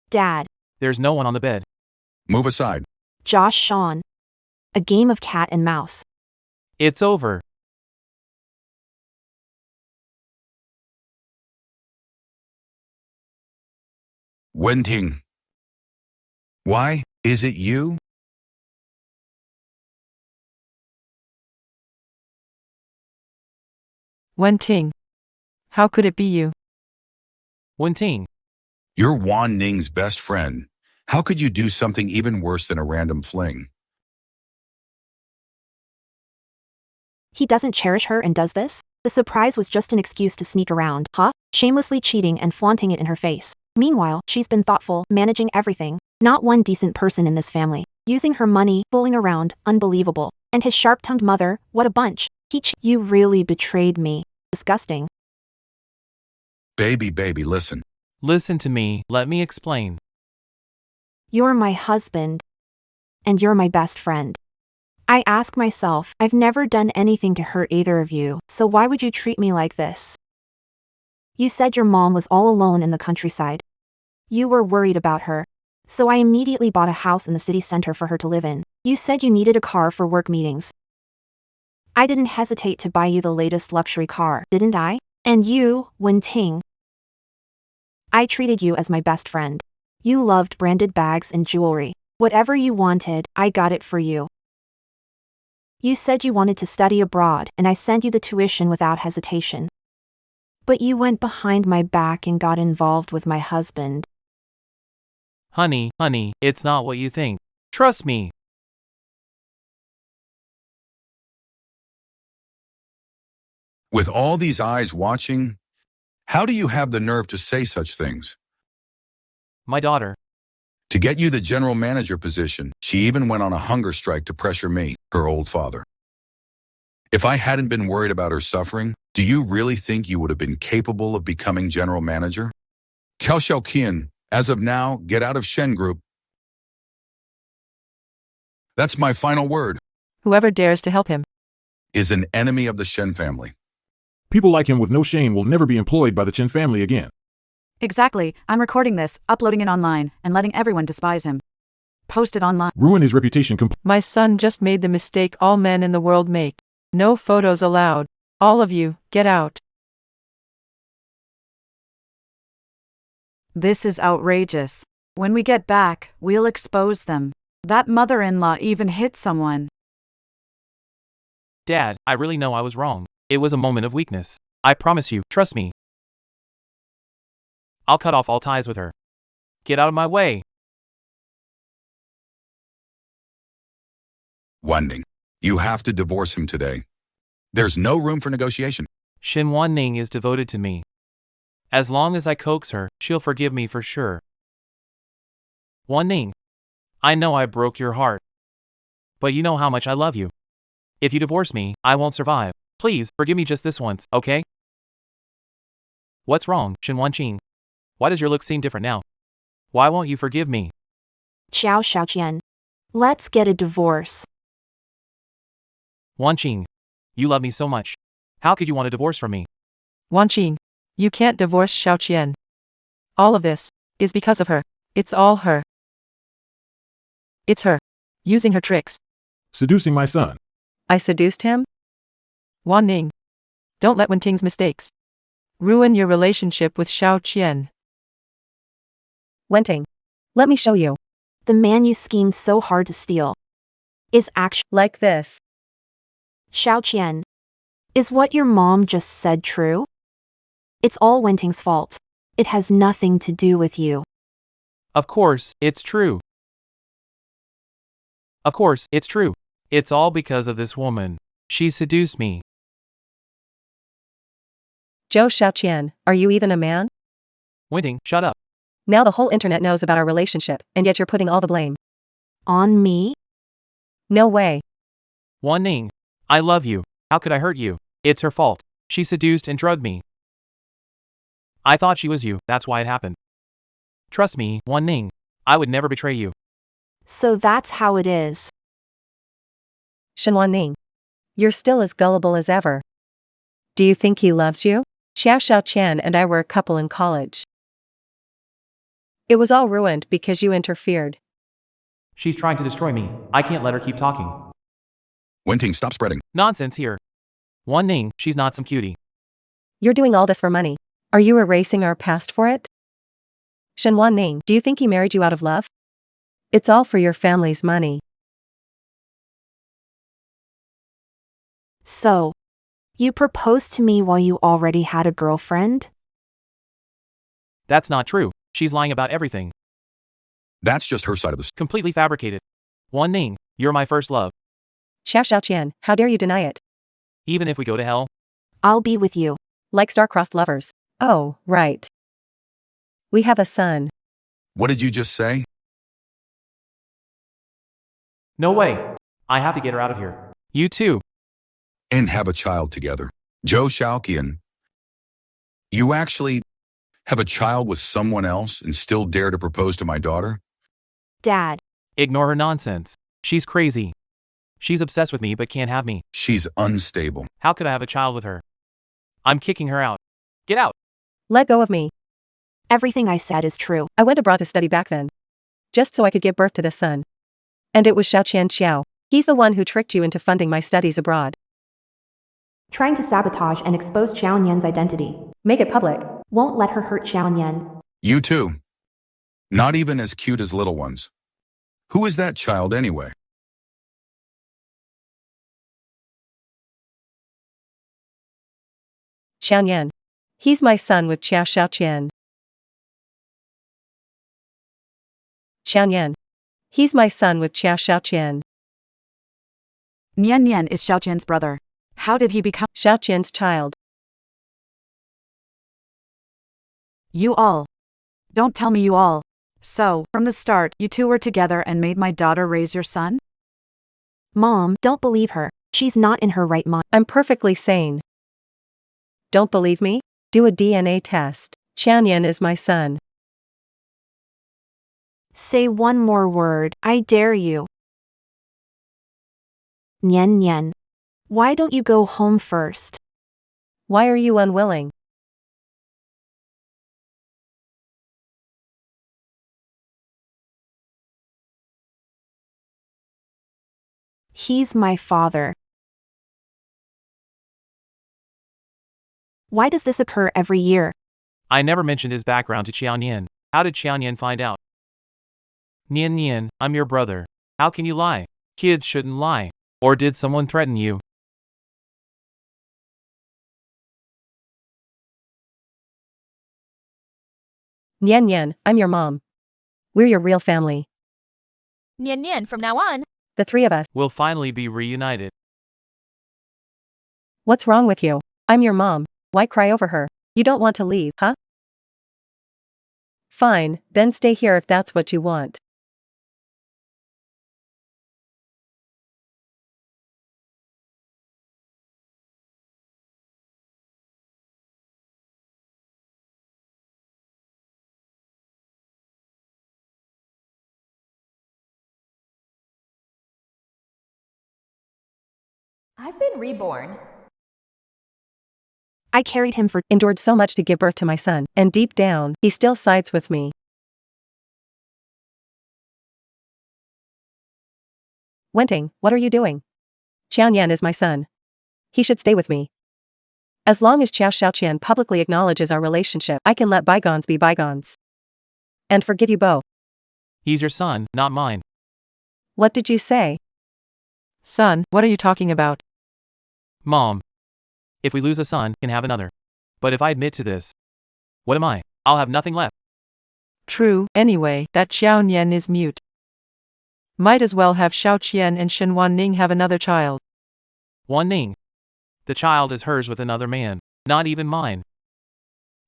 Dad. There's no one on the bed. Move aside. Josh Sean. A game of cat and mouse. It's over. Wenting. Why? Is it you? Wen Ting. How could it be you? Wen Ting. You're Wan Ning's best friend. How could you do something even worse than a random fling? He doesn't cherish her and does this? The surprise was just an excuse to sneak around, huh? Shamelessly cheating and flaunting it in her face. Meanwhile, she's been thoughtful, managing everything. Not one decent person in this family. Using her money, fooling around, unbelievable. And his sharp-tongued mother, what a bunch. You really betrayed me. Disgusting. Baby, listen. Listen to me, let me explain. You're my husband. And you're my best friend. I ask myself, I've never done anything to hurt either of you, so why would you treat me like this? You said your mom was all alone in the countryside. You were worried about her. So I immediately bought a house in the city center for her to live in. You said you needed a car for work meetings. I didn't hesitate to buy you the latest luxury car, didn't I? And you, Wen Ting. I treated you as my best friend. You loved branded bags and jewelry. Whatever you wanted, I got it for you. You said you wanted to study abroad, and I sent you the tuition without hesitation. But you went behind my back and got involved with my husband. Honey, it's not what you think. Trust me. With all these eyes watching, how do you have the nerve to say such things? My daughter. To get you the general manager position, she even went on a hunger strike to pressure me, her old father. If I hadn't been worried about her suffering, do you really think you would have been capable of becoming general manager? Cao Xiaoqian, as of now, get out of Shen Group. That's my final word. Whoever dares to help him Is an enemy of the Shen family. People like him with no shame will never be employed by the Chen family again. Exactly, I'm recording this, uploading it online, and letting everyone despise him. Post it online. Ruin his reputation completely. My son just made the mistake all men in the world make. No photos allowed. All of you, get out. This is outrageous. When we get back, we'll expose them. That mother-in-law even hit someone. Dad, I really know I was wrong. It was a moment of weakness. I promise you, trust me. I'll cut off all ties with her. Get out of my way. Wanding. You have to divorce him today. There's no room for negotiation. Shin Wan Ning is devoted to me. As long as I coax her, she'll forgive me for sure. Wan Ning, I know I broke your heart. But you know how much I love you. If you divorce me, I won't survive. Please, forgive me just this once, okay? What's wrong, Shen Wanqing? Why does your look seem different now? Why won't you forgive me? Xiao Xiaoqian. Let's get a divorce. Wanqing, you love me so much. How could you want a divorce from me? Wanqing, you can't divorce Xiaoqian. All of this is because of her. It's all her. It's her. Using her tricks. Seducing my son. I seduced him? Wan Ning. Don't let Wenting's mistakes ruin your relationship with Xiaoqian. Wenting. Let me show you. The man you schemed so hard to steal is actually Like this. Xiaoqian. Is what your mom just said true? It's all Wenting's fault. It has nothing to do with you. Of course, it's true. Of course, it's true. It's all because of this woman. She seduced me. Zhou Xiaoqian, are you even a man? Wenting, shut up. Now the whole internet knows about our relationship, and yet you're putting all the blame. On me? No way. Wan Ning, I love you. How could I hurt you? It's her fault. She seduced and drugged me. I thought she was you, that's why it happened. Trust me, Wan Ning. I would never betray you. So that's how it is. Shen Wanning. You're still as gullible as ever. Do you think he loves you? Xiao Xiaoqian and I were a couple in college. It was all ruined because you interfered. She's trying to destroy me. I can't let her keep talking. Wenting, stop spreading. Nonsense here. Wan Ning, she's not some cutie. You're doing all this for money. Are you erasing our past for it? Shen Wanning, do you think he married you out of love? It's all for your family's money. So, you proposed to me while you already had a girlfriend? That's not true. She's lying about everything. That's just her side of the story. Completely fabricated. Wan Ning, you're my first love. Xiao Xiaoqian, how dare you deny it? Even if we go to hell, I'll be with you. Like star-crossed lovers. Oh, right. We have a son. What did you just say? no way. I have to get her out of here. You too. And have a child together. Zhou Xiaoqian, you actually have a child with someone else and still dare to propose to my daughter? Dad. Ignore her nonsense. She's crazy. She's obsessed with me but can't have me. She's unstable. How could I have a child with her? I'm kicking her out. Get out. Let go of me. Everything I said is true. I went abroad to study back then. Just so I could give birth to this son. And it was Xiaoqian Xiao. He's the one who tricked you into funding my studies abroad. Trying to sabotage and expose Xiaonian's identity. Make it public. Won't let her hurt Xiaonian. You too. Not even as cute as little ones. Who is that child anyway? Xiaonian. He's my son with Xiao Xiaoqian. Xiaonian. He's my son with Xiao Xiaoqian. Nian Nian is Xiaoqian's brother. How did he become Xiaoqian's child. you all? Don't tell me you all. So, from the start, you two were together and made my daughter raise your son? Mom, don't believe her. She's not in her right mind. I'm perfectly sane. Don't believe me? Do a DNA test. Xiaonian is my son. Say one more word. I dare you. Nian Nian. Why don't you go home first? Why are you unwilling? He's my father. Why does this occur every year? I never mentioned his background to Xiaonian. How did Xiaonian find out? Nian Nian, I'm your brother. How can you lie? Kids shouldn't lie. Or did someone threaten you? Nian Nian, I'm your mom. We're your real family. Nian Nian from now on. The three of us. We'll finally be reunited. What's wrong with you? I'm your mom. Why cry over her? You don't want to leave, huh? Fine, then stay here if that's what you want. I've been reborn. I carried him for Endured so much to give birth to my son, and deep down, he still sides with me. Wenting, what are you doing? Qianyan is my son. He should stay with me. As long as Qiao Xiaoqian publicly acknowledges our relationship, I can let bygones be bygones. And forgive you both. He's your son, not mine. What did you say? Son, what are you talking about? Mom. If we lose a son, can have another. But if I admit to this, what am I? I'll have nothing left. True, anyway, that Xiao Nian is mute. Might as well have Xiao Qian and Shen Wanning have another child. Wan Ning. The child is hers with another man, not even mine.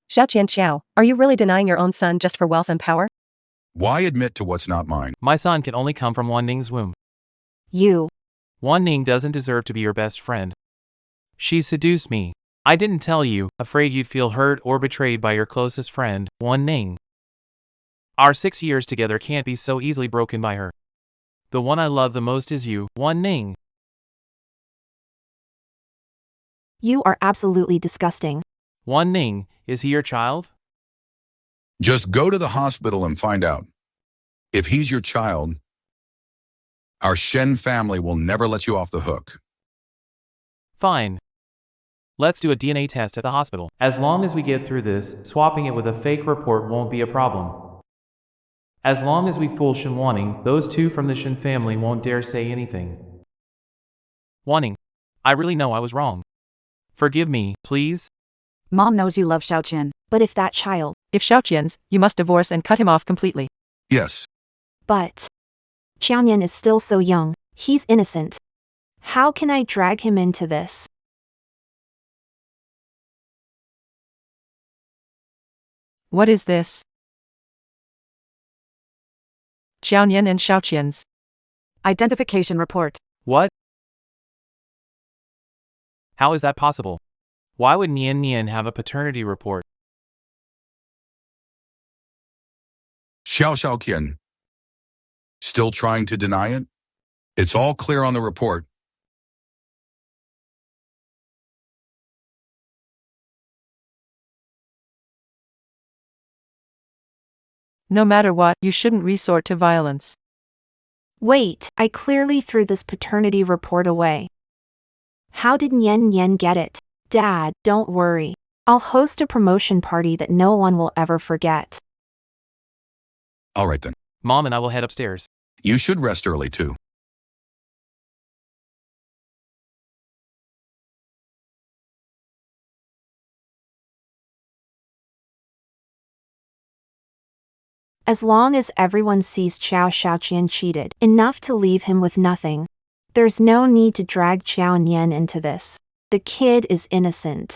Xiaoqian Xiao, are you really denying your own son just for wealth and power? Why admit to what's not mine? My son can only come from Wan Ning's womb. you. Wan Ning doesn't deserve to be your best friend. She seduced me. I didn't tell you, afraid you'd feel hurt or betrayed by your closest friend, Wan Ning. Our 6 years together can't be so easily broken by her. The one I love the most is you, Wan Ning. You are absolutely disgusting. Wan Ning, is he your child? Just go to the hospital and find out. If he's your child, our Shen family will never let you off the hook. Fine. Let's do a DNA test at the hospital. As long as we get through this, swapping it with a fake report won't be a problem. As long as we fool Shen Wanning, those two from the Shen family won't dare say anything. Wanning, I really know I was wrong. Forgive me, please. Mom knows you love Xiao Qian. But if that child. If Xiao Qian's, you must divorce and cut him off completely. Yes. But. Qianyan is still so young. He's innocent. How can I drag him into this? What is this? Xiao Nian and Xiao Qian's Identification report. What? How is that possible? Why would Nian Nian have a paternity report? Xiao Xiaoqian. Still trying to deny it? It's all clear on the report. No matter what, you shouldn't resort to violence. Wait, I clearly threw this paternity report away. How did Nian Nian get it? Dad, don't worry. I'll host a promotion party that no one will ever forget. All right then. Mom and I will head upstairs. You should rest early too. As long as everyone sees Qiao Xiaoqian cheated enough to leave him with nothing, there's no need to drag Qiao Nian into this. The kid is innocent.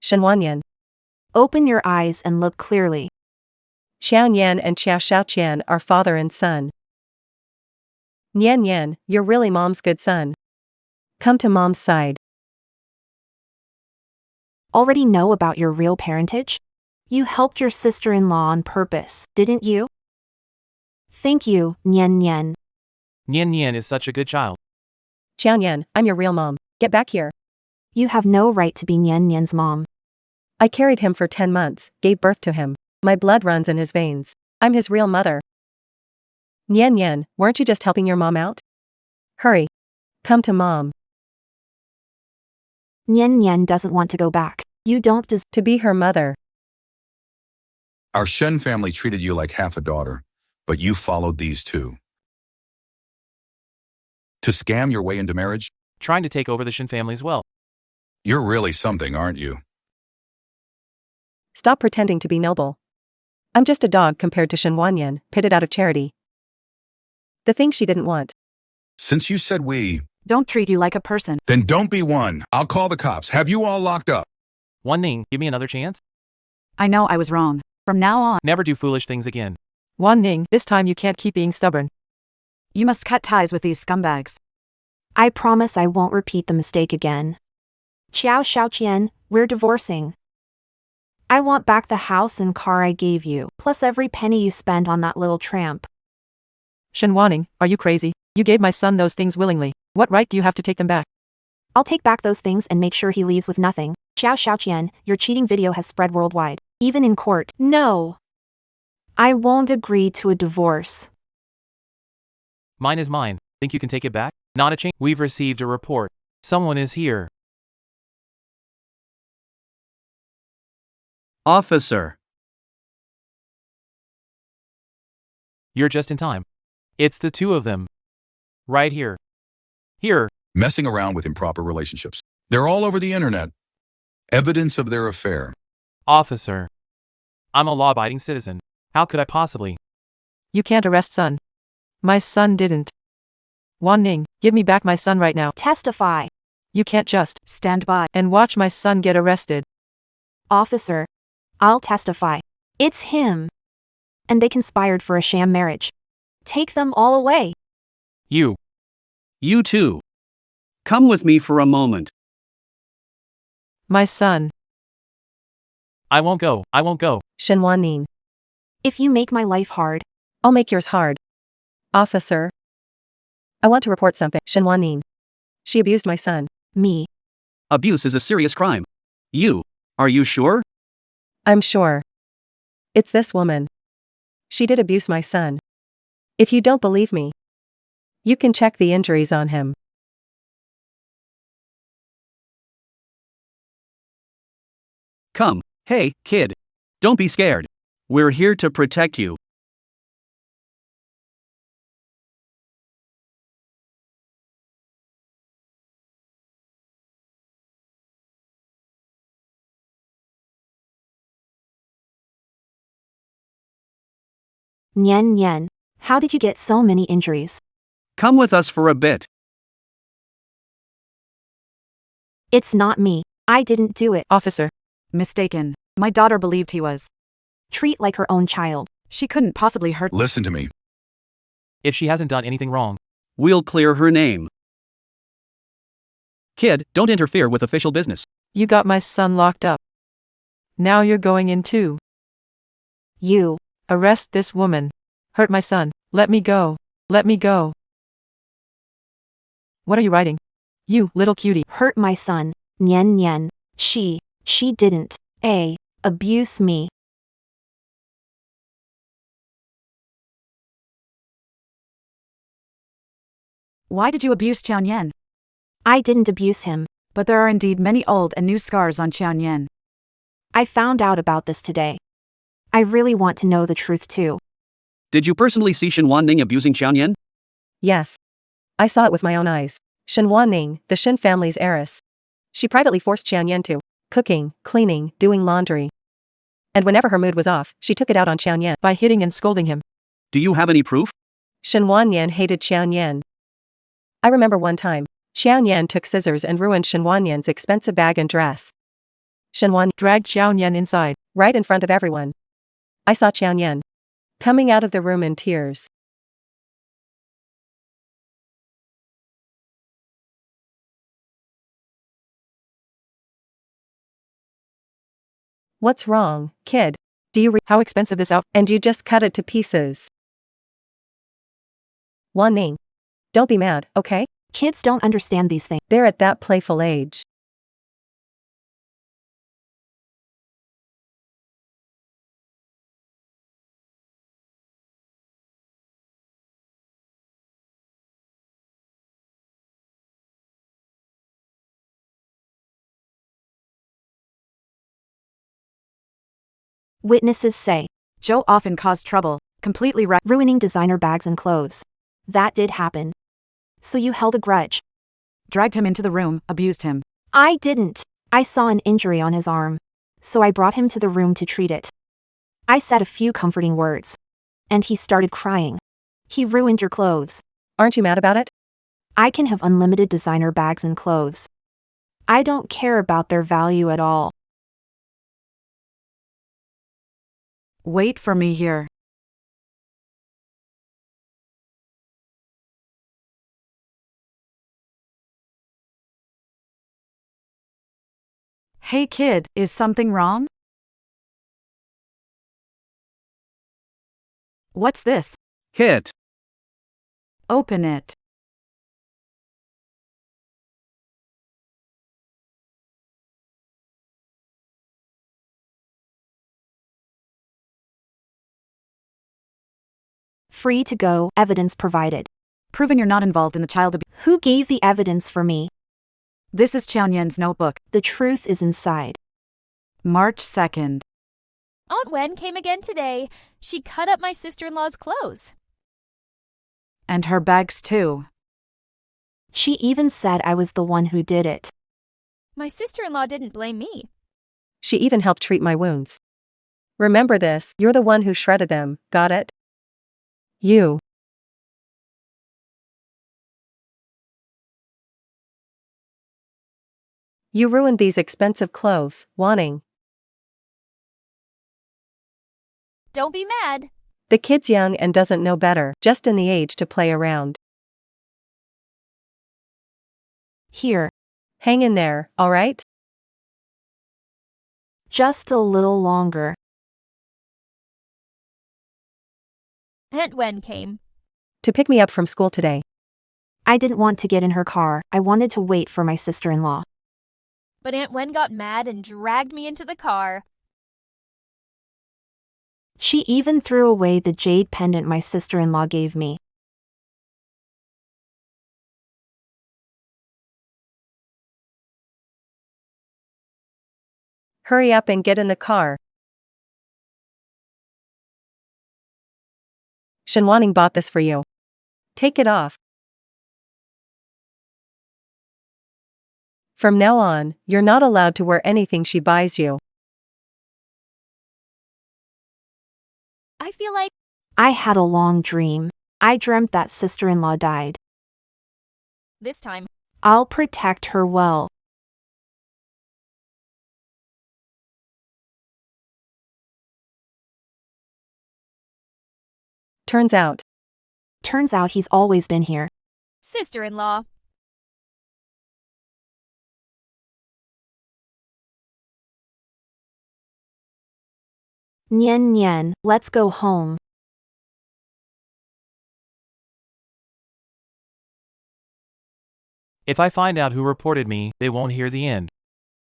Shen Wanyan. Open your eyes and look clearly. Xiao Nian and Qiao Xiaoqian are father and son. Nian Nian, you're really mom's good son. Come to mom's side. Already know about your real parentage? You helped your sister-in-law on purpose, didn't you? Thank you, Nian Nian. Nian Nian is such a good child. Qiao Nian, I'm your real mom. Get back here. You have no right to be Nian Nian's mom. I carried him for 10 months, gave birth to him. My blood runs in his veins. I'm his real mother. Nian Nian, weren't you just helping your mom out? Hurry. Come to mom. Nian Nian doesn't want to go back. You don't deserve to be her mother. Our Shen family treated you like half a daughter, but you followed these two. To scam your way into marriage? Trying to take over the Shen family as well. You're really something, aren't you? Stop pretending to be noble. I'm just a dog compared to Shen Wanyan, pitted out of charity. The thing she didn't want. Since you said we, Don't treat you like a person. then don't be one. I'll call the cops. Have you all locked up. Wan Ning, give me another chance. I know I was wrong. From now on, Never do foolish things again. Wan Ning, this time you can't keep being stubborn. you must cut ties with these scumbags. I promise I won't repeat the mistake again. Xiao Xiaoqian, we're divorcing. I want back the house and car I gave you, plus every penny you spent on that little tramp. Shen Wanning, are you crazy? You gave my son those things willingly. What right do you have to take them back? I'll take back those things and make sure he leaves with nothing. Xiao Xiaoqian, your cheating video has spread worldwide, even in court. No. I won't agree to a divorce. Mine is mine. Think you can take it back? Not a chance. We've received a report. Someone is here. Officer. You're just in time. It's the two of them. Right here. Here. Messing around with improper relationships. They're all over the internet. Evidence of their affair. Officer. I'm a law-abiding citizen. How could I possibly? You can't arrest son. My son didn't. Wan Ning, give me back my son right now. Testify. You can't just Stand by. and watch my son get arrested. Officer. I'll testify. It's him. And they conspired for a sham marriage. Take them all away. You. You too. Come with me for a moment. My son. I won't go. I won't go. Shen Wanning. If you make my life hard, I'll make yours hard. Officer. I want to report something. Shen Wanning. She abused my son. me. Abuse is a serious crime. You. Are you sure? I'm sure. It's this woman. She did abuse my son. If you don't believe me, you can check the injuries on him. Come. Hey, kid. Don't be scared. We're here to protect you. Nian Nian. How did you get so many injuries? Come with us for a bit. It's not me. I didn't do it. Officer. Mistaken. My daughter believed he was. Treat like her own child. She couldn't possibly hurt. Listen to me. If she hasn't done anything wrong. We'll clear her name. Kid, don't interfere with official business. You got my son locked up. Now you're going in too. You. Arrest this woman. Hurt my son. Let me go. Let me go. What are you writing? You, little cutie. Hurt my son. Nian Nian. She didn't. Abuse me. Why did you abuse Qiao Yan? I didn't abuse him. But there are indeed many old and new scars on Qiao Yan. I found out about this today. I really want to know the truth too. Did you personally see Shen Wanning abusing Qiao Yan? Yes. I saw it with my own eyes. Shen Wanning, the Shen family's heiress. She privately forced Qian Yan to cooking, cleaning, doing laundry. And whenever her mood was off, she took it out on Qian Yan. By hitting and scolding him. Do you have any proof? Shen Wanyan hated Qian Yan. I remember one time, Qian Yan took scissors and ruined Shen Wanyan's expensive bag and dress. Shen Wan Dragged Xiao Yan inside. right in front of everyone. I saw Qian Yan coming out of the room in tears. What's wrong, kid? Do you How expensive this out? and you just cut it to pieces? Wanning. Don't be mad, okay? Kids don't understand these things. They're at that playful age. Witnesses say, Joe often caused trouble, completely ruining designer bags and clothes. That did happen. So you held a grudge. dragged him into the room, abused him. I didn't. I saw an injury on his arm. So I brought him to the room to treat it. I said a few comforting words. And he started crying. He ruined your clothes. Aren't you mad about it? I can have unlimited designer bags and clothes. I don't care about their value at all. Wait for me here. Hey kid, is something wrong? What's this? Hit. Open it. Free to go, evidence provided. Proving you're not involved in the child abuse. Who gave the evidence for me? This is Qianyan's notebook. The truth is inside. March 2nd. Aunt Wen came again today. She cut up my sister-in-law's clothes. And her bags too. She even said I was the one who did it. My sister-in-law didn't blame me. She even helped treat my wounds. Remember this, you're the one who shredded them, got it? You. You ruined these expensive clothes, wanting. Don't be mad. The kid's young and doesn't know better, just in the age to play around. Here. Hang in there, alright? Just a little longer. Aunt Wen came. To pick me up from school today. I didn't want to get in her car. I wanted to wait for my sister-in-law. But Aunt Wen got mad and dragged me into the car. She even threw away the jade pendant my sister-in-law gave me. Hurry up and get in the car. Shenwaning bought this for you. Take it off. From now on, you're not allowed to wear anything she buys you. I feel like I had a long dream. I dreamt that sister-in-law died. this time. I'll protect her well. Turns out He's always been here. Sister-in-law. Nian Nian, let's go home. If I find out who reported me, they won't hear the end.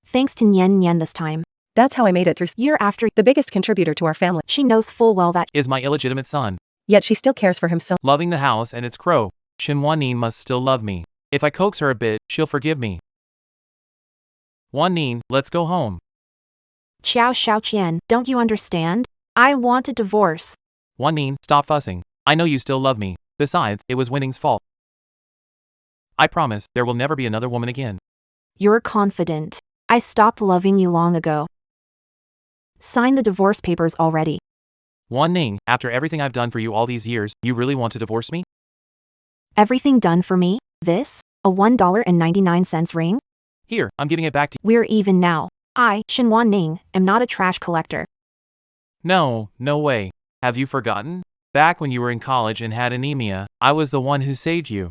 Thanks to Nian Nian this time. that's how I made it through. Year after, The biggest contributor to our family. she knows full well that Is my illegitimate son. Yet she still cares for him so. Loving the house and its crow, Wan must still love me. If I coax her a bit, she'll forgive me. Wan, let's go home. Xiao Xiaoqian, don't you understand? I want a divorce. Wan, stop fussing. I know you still love me. Besides, it was Winning's fault. I promise, there will never be another woman again. You're confident. I stopped loving you long ago. Sign the divorce papers already. Wan, after everything I've done for you all these years, you really want to divorce me? Everything done for me? This? A $1.99 ring? Here, I'm giving it back to you. We're even now. I, Shenwan Ning, am not a trash collector. No way. Have you forgotten? Back when you were in college and had anemia, I was the one who saved you.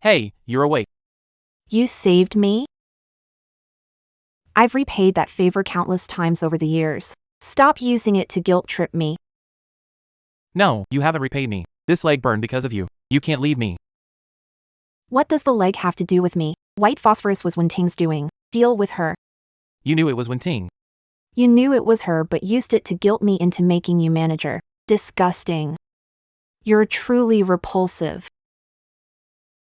Hey, you're awake. You saved me? I've repaid that favor countless times over the years. Stop using it to guilt trip me. No, you haven't repaid me. This leg burned because of you. You can't leave me. What does the leg have to do with me? White phosphorus was Wenting's doing. Deal with her. You knew it was Wenting. You knew it was her but used it to guilt me into making you manager. Disgusting. You're truly repulsive.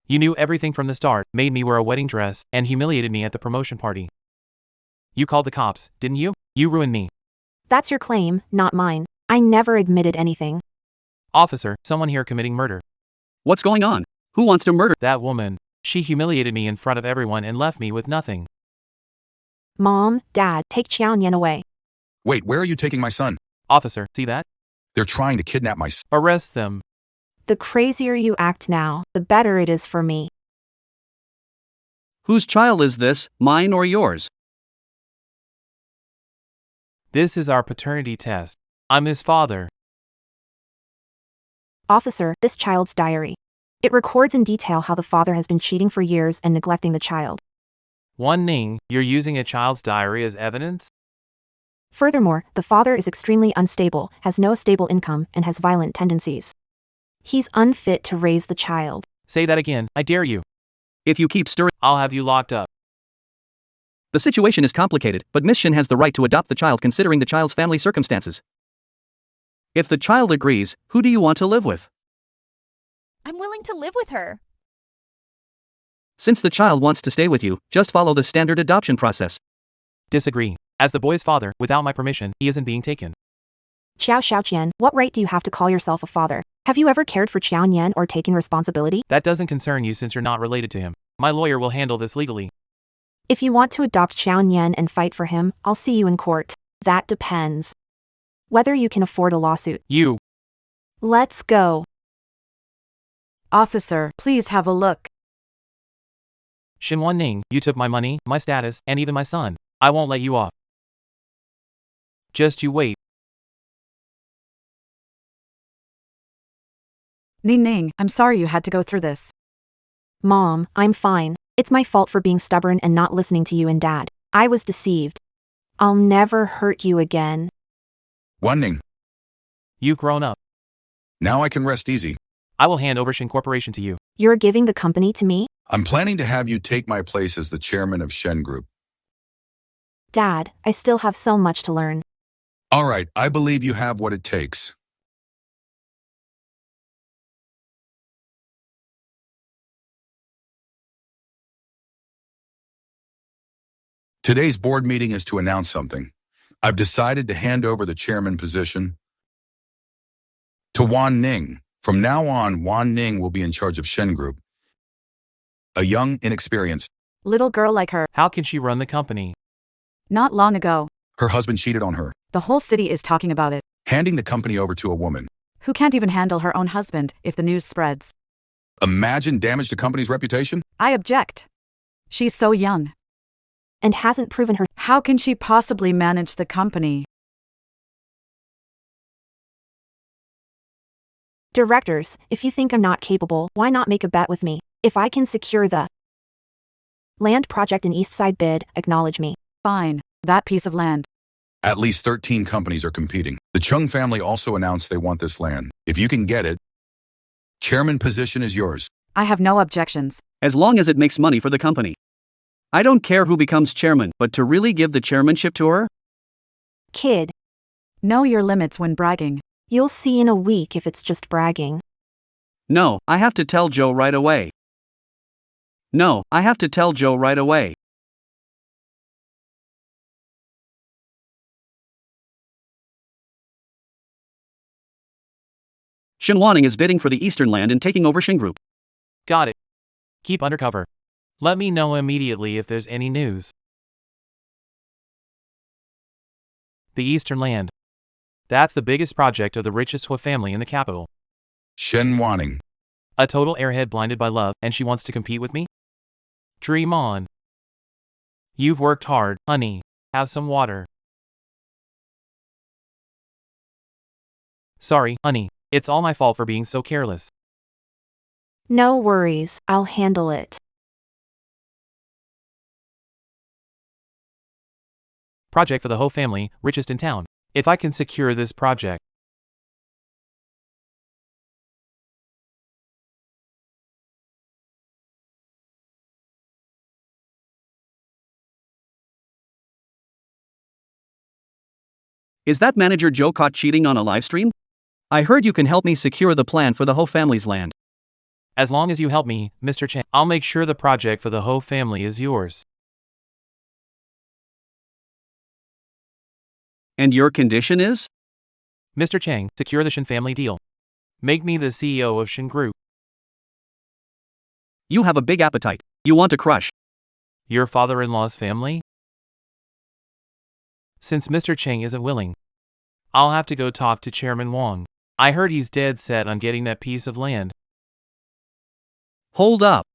You knew everything from the start, made me wear a wedding dress, and humiliated me at the promotion party. You called the cops, didn't you? You ruined me. That's your claim, not mine. I never admitted anything. Officer, someone here committing murder. What's going on? Who wants to murder? That woman. She humiliated me in front of everyone and left me with nothing. Mom, Dad, take Xiaoyan away. Wait, where are you taking my son? Officer, see that? They're trying to kidnap my son. Arrest them. The crazier you act now, the better it is for me. Whose child is this, mine or yours? This is our paternity test. I'm his father. Officer, this child's diary. It records in detail how the father has been cheating for years and neglecting the child. Wan Ning, you're using a child's diary as evidence? Furthermore, the father is extremely unstable, has no stable income, and has violent tendencies. He's unfit to raise the child. Say that again, I dare you. If you keep stirring, I'll have you locked up. the situation is complicated, but Miss Shin has the right to adopt the child considering the child's family circumstances. If the child agrees, who do you want to live with? I'm willing to live with her. Since the child wants to stay with you, just follow the standard adoption process. Disagree. As the boy's father, without my permission, he isn't being taken. Xiaoqian, what right do you have to call yourself a father? Have you ever cared for Xiaoyan or taken responsibility? That doesn't concern you since you're not related to him. My lawyer will handle this legally. If you want to adopt Xiaoyan and fight for him, I'll see you in court. That depends. Whether you can afford a lawsuit. You. Let's go. Officer, please have a look. Wan Ning, you took my money, my status, and even my son. I won't let you off. Just you wait. Ning Ning, I'm sorry you had to go through this. Mom, I'm fine. It's my fault for being stubborn and not listening to you and Dad. I was deceived. I'll never hurt you again. Wan Ning, You've grown up. now I can rest easy. I will hand over Shin Corporation to you. You're giving the company to me? I'm planning to have you take my place as the chairman of Shen Group. Dad, I still have so much to learn. All right, I believe you have what it takes. Today's board meeting is to announce something. I've decided to hand over the chairman position to Wan Ning. From now on, Wan Ning will be in charge of Shen Group. A young, inexperienced. Little girl like her. How can she run the company? Not long ago. Her husband cheated on her, The whole city is talking about it. handing the company over to a woman. Who can't even handle her own husband if the news spreads? Imagine damage to company's reputation? I object. She's so young. And hasn't proven her. How can she possibly manage the company? Directors, if you think I'm not capable, why not make a bet with me? If I can secure the land project in East Side bid, acknowledge me. Fine. That piece of land. At least 13 companies are competing. The Chung family also announced they want this land. If you can get it, chairman position is yours. I have no objections. As long as it makes money for the company. I don't care who becomes chairman, but to really give the chairmanship to her? Kid, Know your limits when bragging. you'll see in a week if it's just bragging. No, I have to tell Joe right away. No, I have to tell Joe right away. Shin Wanning is bidding for the Eastern land and taking over Shin Group. Got it. Keep undercover. Let me know immediately if there's any news. The Eastern Land. That's the biggest project of the richest Hua family in the capital. Shen Wanning. A total airhead blinded by love, and she wants to compete with me? Dream on. You've worked hard, honey. Have some water. Sorry, honey. It's all my fault for being so careless. No worries, I'll handle it. Project for the Ho family, richest in town. If I can secure this project. Is that manager Joe caught cheating on a live stream? I heard you can help me secure the plan for the Ho family's land. As long as you help me, Mr. Chen, I'll make sure the project for the Ho family is yours. And your condition is? Mr. Chang, secure the Shin family deal. Make me the CEO of Shin Group. You have a big appetite. You want to crush. Your father-in-law's family? Since Mr. Chang isn't willing, I'll have to go talk to Chairman Wang. I heard he's dead set on getting that piece of land. Hold up.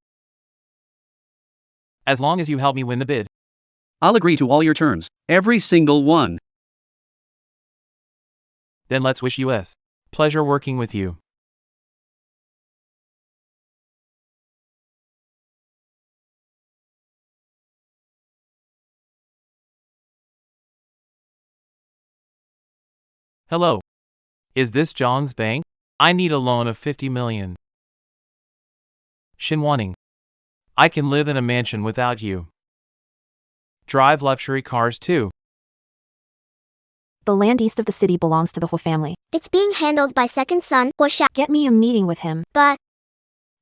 As long as you help me win the bid. I'll agree to all your terms. Every single one. Then let's wish us pleasure working with you. Hello. Is this John's bank? I need a loan of 50 million. Shin Wanning. I can live in a mansion without you. Drive luxury cars too. The land east of the city belongs to the Hua family. It's being handled by second son, Hua Xiao. Get me a meeting with him. But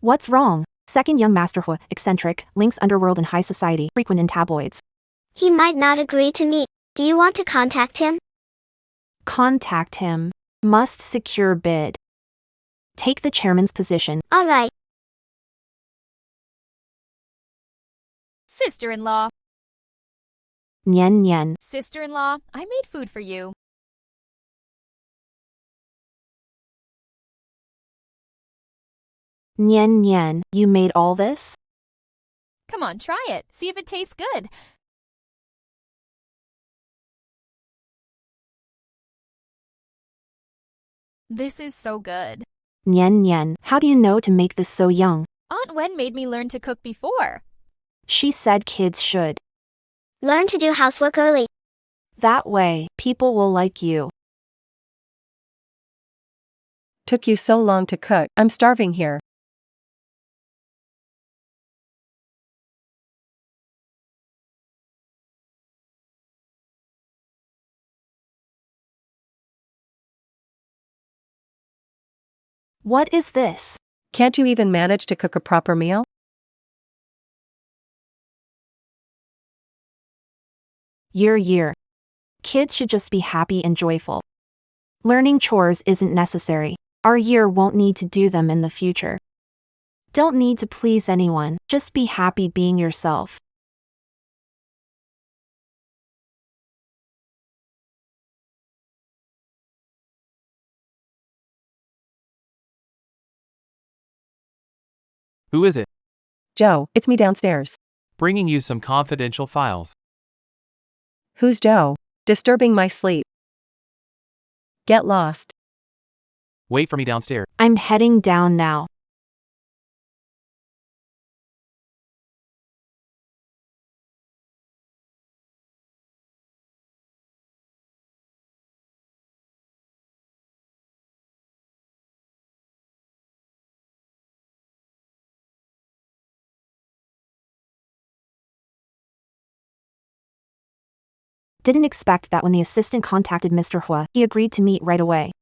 What's wrong? Second young master Hua, eccentric, links underworld and high society, frequent in tabloids. he might not agree to meet. Do you want to contact him? Contact him. Must secure bid. Take the chairman's position. All right. Sister-in-law. Nian Nian. Sister-in-law, I made food for you. Nian Nian, you made all this? Come on, try it. See if it tastes good. This is so good. Nian Nian, how do you know to make this so young? Aunt Wen made me learn to cook before. She said kids should. Learn to do housework early. That way, people will like you. Took you so long to cook, I'm starving here. What is this? Can't you even manage to cook a proper meal? Year. Kids should just be happy and joyful. Learning chores isn't necessary. Our year won't need to do them in the future. Don't need to please anyone, just be happy being yourself. Who is it? Joe, it's me downstairs. Bringing you some confidential files. Who's Joe? Disturbing my sleep. Get lost. Wait for me downstairs. I'm heading down now. Didn't expect that when the assistant contacted Mr. Hua, he agreed to meet right away.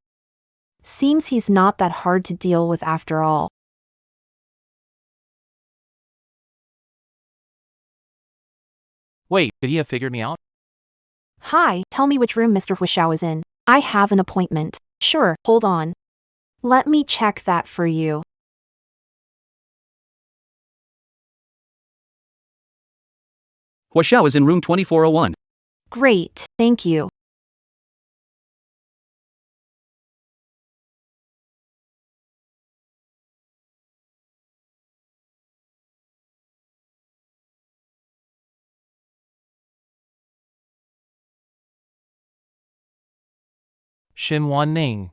Seems he's not that hard to deal with after all. Wait, did he have figured me out? Hi, tell me which room Mr. Hua Xiao is in. I have an appointment. Sure, hold on. Let me check that for you. Hua Xiao is in room 2401. Great, thank you. Shin Wanning.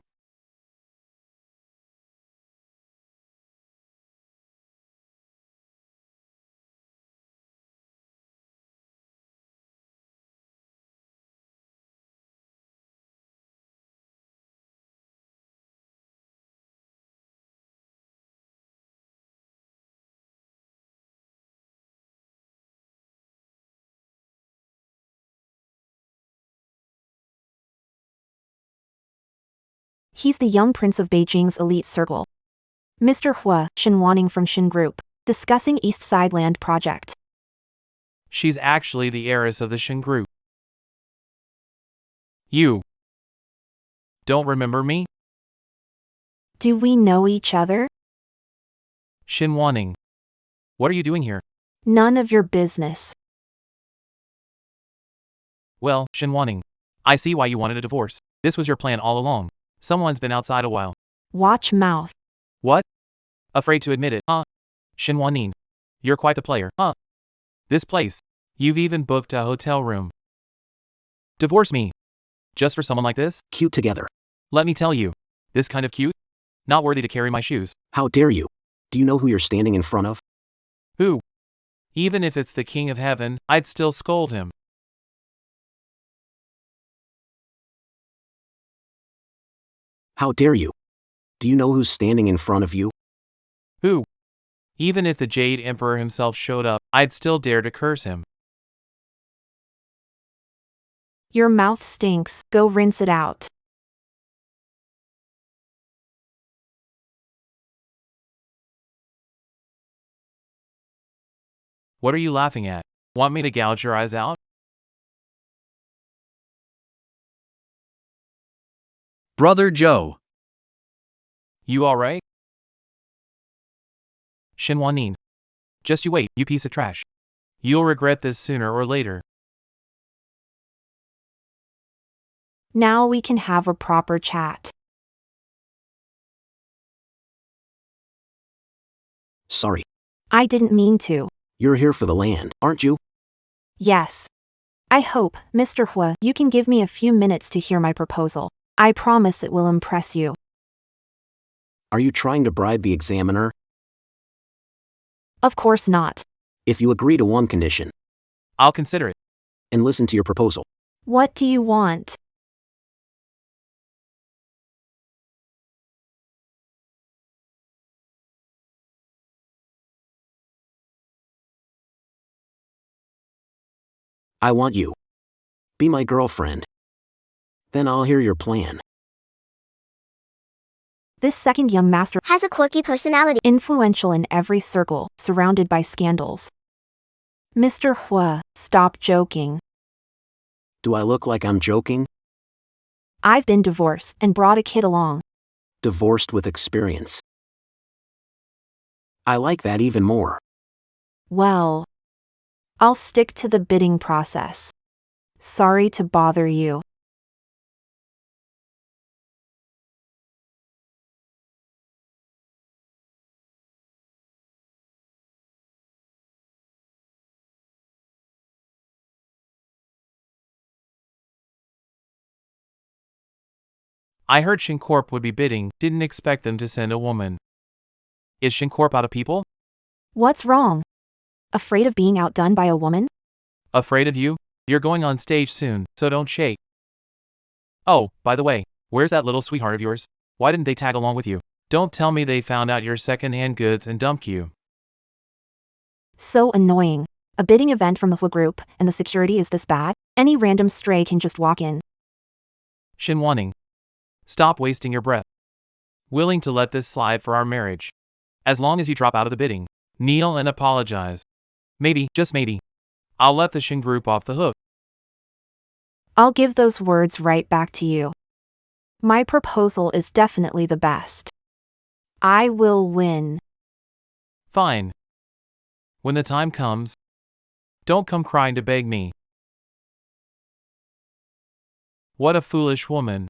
He's the young prince of Beijing's elite circle. Mr. Hua, Shin Wanning from Shin Group, discussing East Side Land project. She's actually the heiress of the Shin Group. You don't remember me? Do we know each other? Shin Wanning. What are you doing here? None of your business. Well, Shin Wanning, I see why you wanted a divorce. This was your plan all along. Someone's been outside a while. Watch mouth. What? Afraid to admit it, huh? Shin Wanning, you're quite the player, huh? This place. You've even booked a hotel room. Divorce me. Just for someone like this? Cute together. Let me tell you. This kind of cute? Not worthy to carry my shoes. How dare you? Do you know who you're standing in front of? Who? Even if it's the King of Heaven, I'd still scold him. How dare you? Do you know who's standing in front of you? Who? Even if the Jade Emperor himself showed up, I'd still dare to curse him. Your mouth stinks. Go rinse it out. What are you laughing at? Want me to gouge your eyes out? Brother Joe. You alright? Shin Wanning. Just you wait, you piece of trash. You'll regret this sooner or later. Now we can have a proper chat. Sorry. I didn't mean to. You're here for the land, aren't you? Yes. I hope, Mr. Hua, you can give me a few minutes to hear my proposal. I promise it will impress you. Are you trying to bribe the examiner? Of course not. If you agree to one condition. I'll consider it. And listen to your proposal. What do you want? I want you. Be my girlfriend. Then I'll hear your plan. This second young master Has a quirky personality. influential in every circle, surrounded by scandals. Mr. Hua, stop joking. Do I look like I'm joking? I've been divorced and brought a kid along. Divorced with experience. I like that even more. Well, I'll stick to the bidding process. Sorry to bother you. I heard Shincorp would be bidding, didn't expect them to send a woman. Is Shincorp out of people? What's wrong? Afraid of being outdone by a woman? Afraid of you? You're going on stage soon, so don't shake. Oh, by the way, where's that little sweetheart of yours? Why didn't they tag along with you? Don't tell me they found out your second-hand goods and dumped you. So annoying. A bidding event from the Hua group, and the security is this bad? Any random stray can just walk in. Shin Wanning. Stop wasting your breath. Willing to let this slide for our marriage. As long as you drop out of the bidding. Kneel and apologize. Maybe, just maybe, I'll let the Shin group off the hook. I'll give those words right back to you. My proposal is definitely the best. I will win. Fine. When the time comes, don't come crying to beg me. What a foolish woman.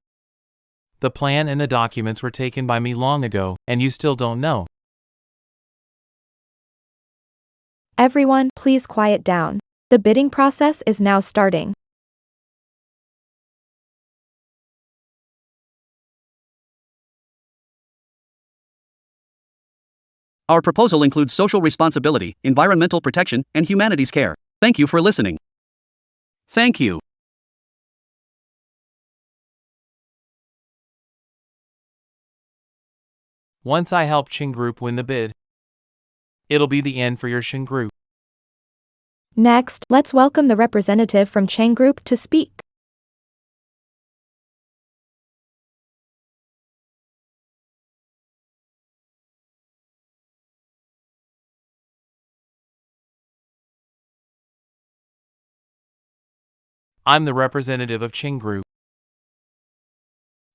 The plan and the documents were taken by me long ago, and you still don't know. Everyone, please quiet down. The bidding process is now starting. Our proposal includes social responsibility, environmental protection, and humanities care. Thank you for listening. Thank you. Once I help Shin Group win the bid, it'll be the end for your Shin Group. Next, let's welcome the representative from Chang Group to speak. I'm the representative of Ching Group.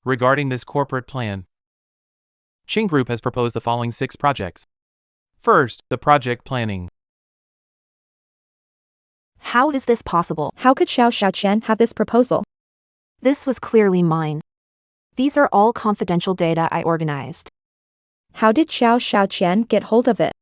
Regarding this corporate plan, Shin Group has proposed the following 6 projects. First, the project planning. How is this possible? How could Xiao Xiaoqian have this proposal? This was clearly mine. These are all confidential data I organized. How did Xiao Xiaoqian get hold of it?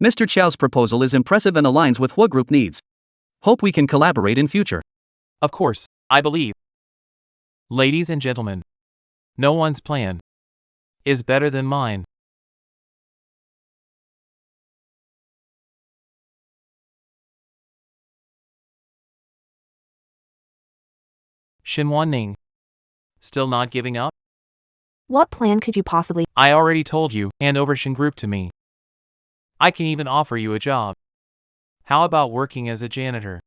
Mr. Chiao's proposal is impressive and aligns with what group needs. Hope we can collaborate in future. Of course, I believe. Ladies and gentlemen, no one's plan is better than mine. Shin Wanning, still not giving up? What plan could you possibly? I already told you, hand over Shin Group to me. I can even offer you a job. How about working as a janitor?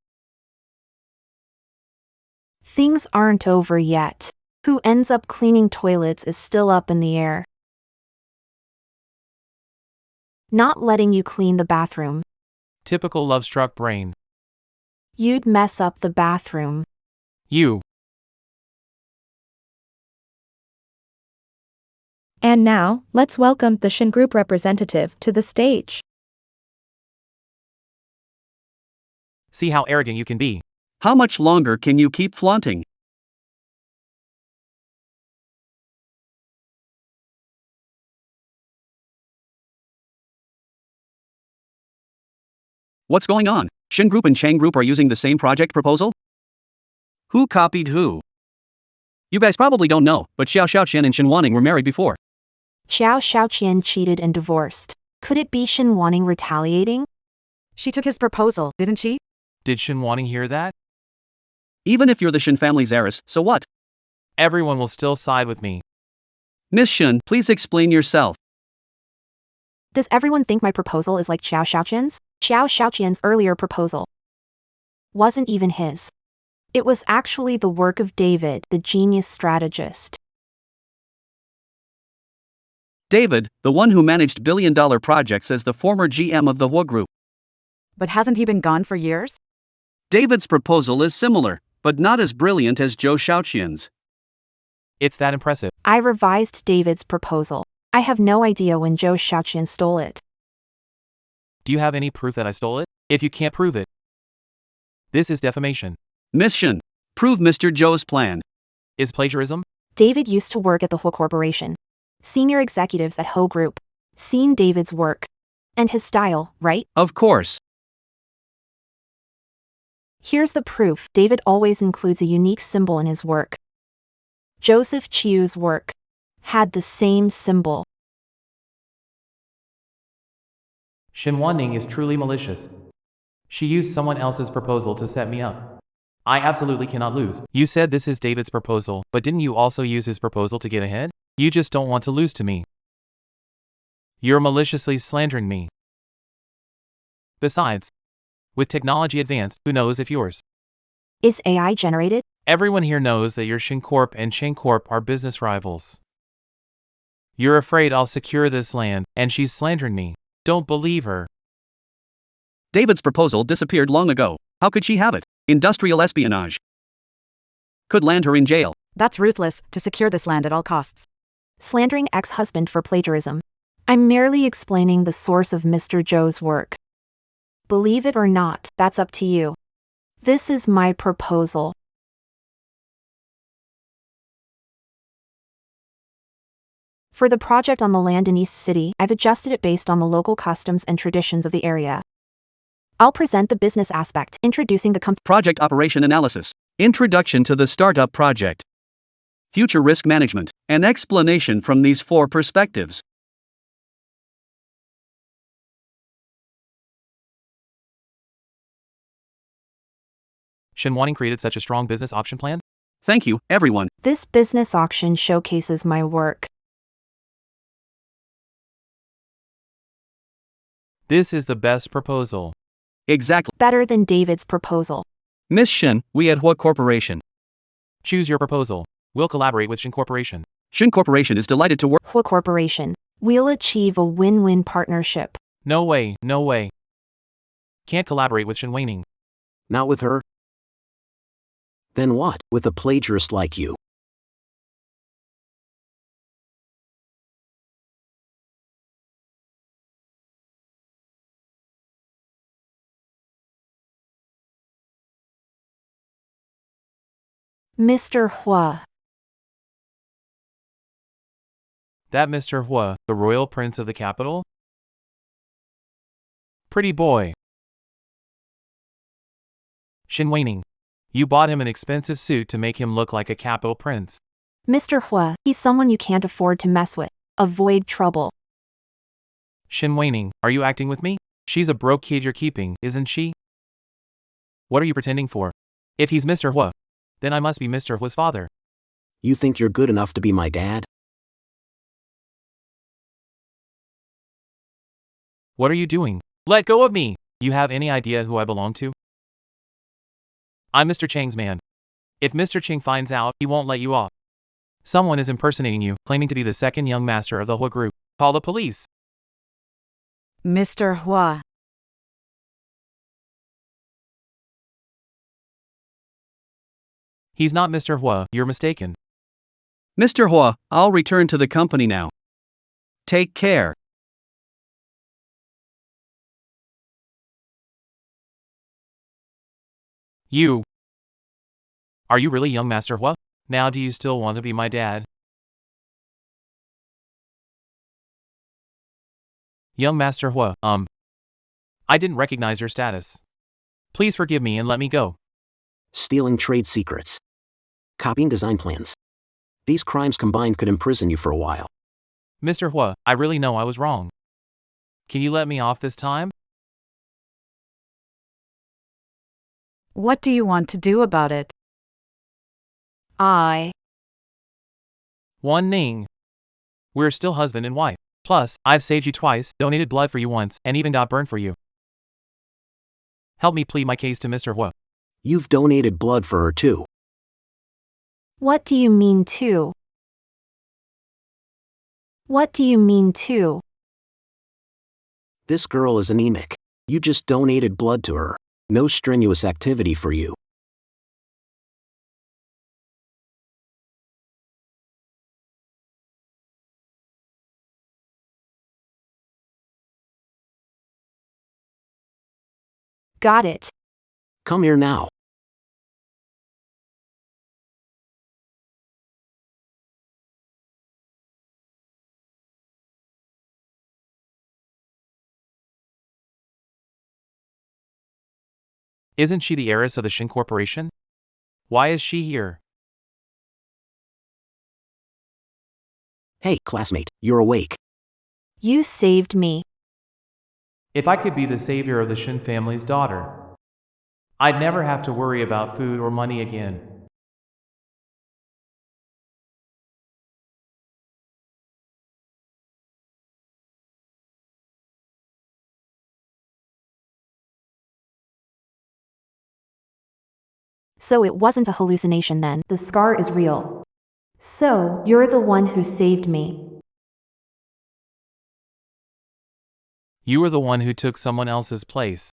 Things aren't over yet. Who ends up cleaning toilets is still up in the air. Not letting you clean the bathroom. Typical love-struck brain. You'd mess up the bathroom. You. And now, let's welcome the Shin Group representative to the stage. See how arrogant you can be. How much longer can you keep flaunting? What's going on? Shin Group and Chang Group are using the same project proposal? Who copied who? You guys probably don't know, but Xiao Xiaoqian and Shin Wanning were married before. Xiao Xiaoqian cheated and divorced. Could it be Shin Wanning retaliating? She took his proposal, didn't she? Did Shin Wanning hear that? Even if you're the Shin family's heiress, so what? Everyone will still side with me. Miss Shin, please explain yourself. Does everyone think my proposal is like Xiao Xiaoqian's? Xiao Xiaoqian's earlier proposal wasn't even his. It was actually the work of David, the genius strategist. David, the one who managed billion-dollar projects as the former GM of the Hua Group. But hasn't he been gone for years? David's proposal is similar, but not as brilliant as Zhou Xiaoqian's. It's that impressive. I revised David's proposal. I have no idea when Zhou Xiaoqian stole it. Do you have any proof that I stole it? If you can't prove it, this is defamation. Miss Shin, prove Mr. Zhou's plan. Is plagiarism? David used to work at the Hua Corporation. Senior executives at Ho Group. Seen David's work. And his style, right? Of course. Here's the proof. David always includes a unique symbol in his work. Joseph Chiu's work had the same symbol. Shin Wanning is truly malicious. She used someone else's proposal to set me up. I absolutely cannot lose. You said this is David's proposal, but didn't you also use his proposal to get ahead? You just don't want to lose to me. You're maliciously slandering me. Besides, with technology advanced, who knows if yours is AI generated? Everyone here knows that your Shin Corp and Chang Corp are business rivals. You're afraid I'll secure this land, and she's slandering me. Don't believe her. David's proposal disappeared long ago. How could she have it? Industrial espionage. Could land her in jail. That's ruthless, to secure this land at all costs. Slandering ex-husband for plagiarism. I'm merely explaining the source of Mr. Zhou's work. Believe it or not, that's up to you. This is my proposal. For the project on the land in East City, I've adjusted it based on the local customs and traditions of the area. I'll present the business aspect, introducing the project operation analysis, introduction to the startup project, future risk management, and explanation from these 4 perspectives. Shin Wanning created such a strong business option plan? Thank you, everyone. This business auction showcases my work. This is the best proposal. Exactly. Better than David's proposal. Miss Shin, we at Hua Corporation. Choose your proposal. We'll collaborate with Shin Corporation. Shin Corporation is delighted to work. Hua Corporation. We'll achieve a win-win partnership. No way, no way. Can't collaborate with Shin Waning. Not with her? Then what, with a plagiarist like you? Mr. Hua. That Mr. Hua, the royal prince of the capital? Pretty boy. Shin Waning. You bought him an expensive suit to make him look like a capital prince. Mr. Hua, he's someone you can't afford to mess with. Avoid trouble. Shin Waning, are you acting with me? She's a broke kid you're keeping, isn't she? What are you pretending for? If he's Mr. Hua, then I must be Mr. Hua's father. You think you're good enough to be my dad? What are you doing? Let go of me! You have any idea who I belong to? I'm Mr. Chang's man. If Mr. Chang finds out, he won't let you off. Someone is impersonating you, claiming to be the second young master of the Hua group. Call the police. Mr. Hua. He's not Mr. Hua, you're mistaken. Mr. Hua, I'll return to the company now. Take care. You. Are you really young Master Hua? Now do you still want to be my dad? Young Master Hua, I didn't recognize your status. Please forgive me and let me go. Stealing trade secrets. Copying design plans. These crimes combined could imprison you for a while. Mr. Hua, I really know I was wrong. Can you let me off this time? What do you want to do about it? One Ning. We're still husband and wife. Plus, I've saved you twice, donated blood for you once, and even got burned for you. Help me plead my case to Mr. Hua. You've donated blood for her too. What do you mean too? What do you mean too? This girl is anemic. You just donated blood to her. No strenuous activity for you. Got it. Come here now. Isn't she the heiress of the Shin Corporation? Why is she here? Hey, classmate, you're awake. You saved me. If I could be the savior of the Shin family's daughter, I'd never have to worry about food or money again. So it wasn't a hallucination then. The scar is real. So, you're the one who saved me. You were the one who took someone else's place.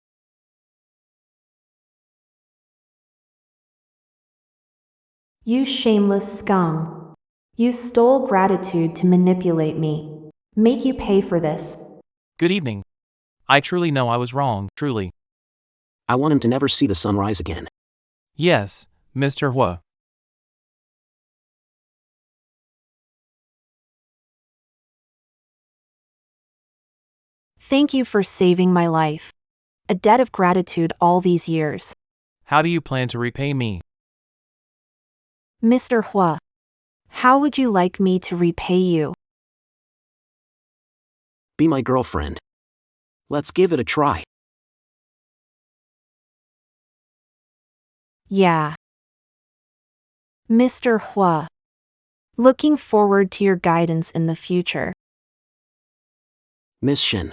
You shameless scum. You stole gratitude to manipulate me. Make you pay for this. Good evening. I truly know I was wrong, truly. I want him to never see the sun rise again. Yes, Mr. Hua. Thank you for saving my life. A debt of gratitude all these years. How do you plan to repay me? Mr. Hua. How would you like me to repay you? Be my girlfriend. Let's give it a try. Yeah. Mr. Hua. Looking forward to your guidance in the future. Miss Shin.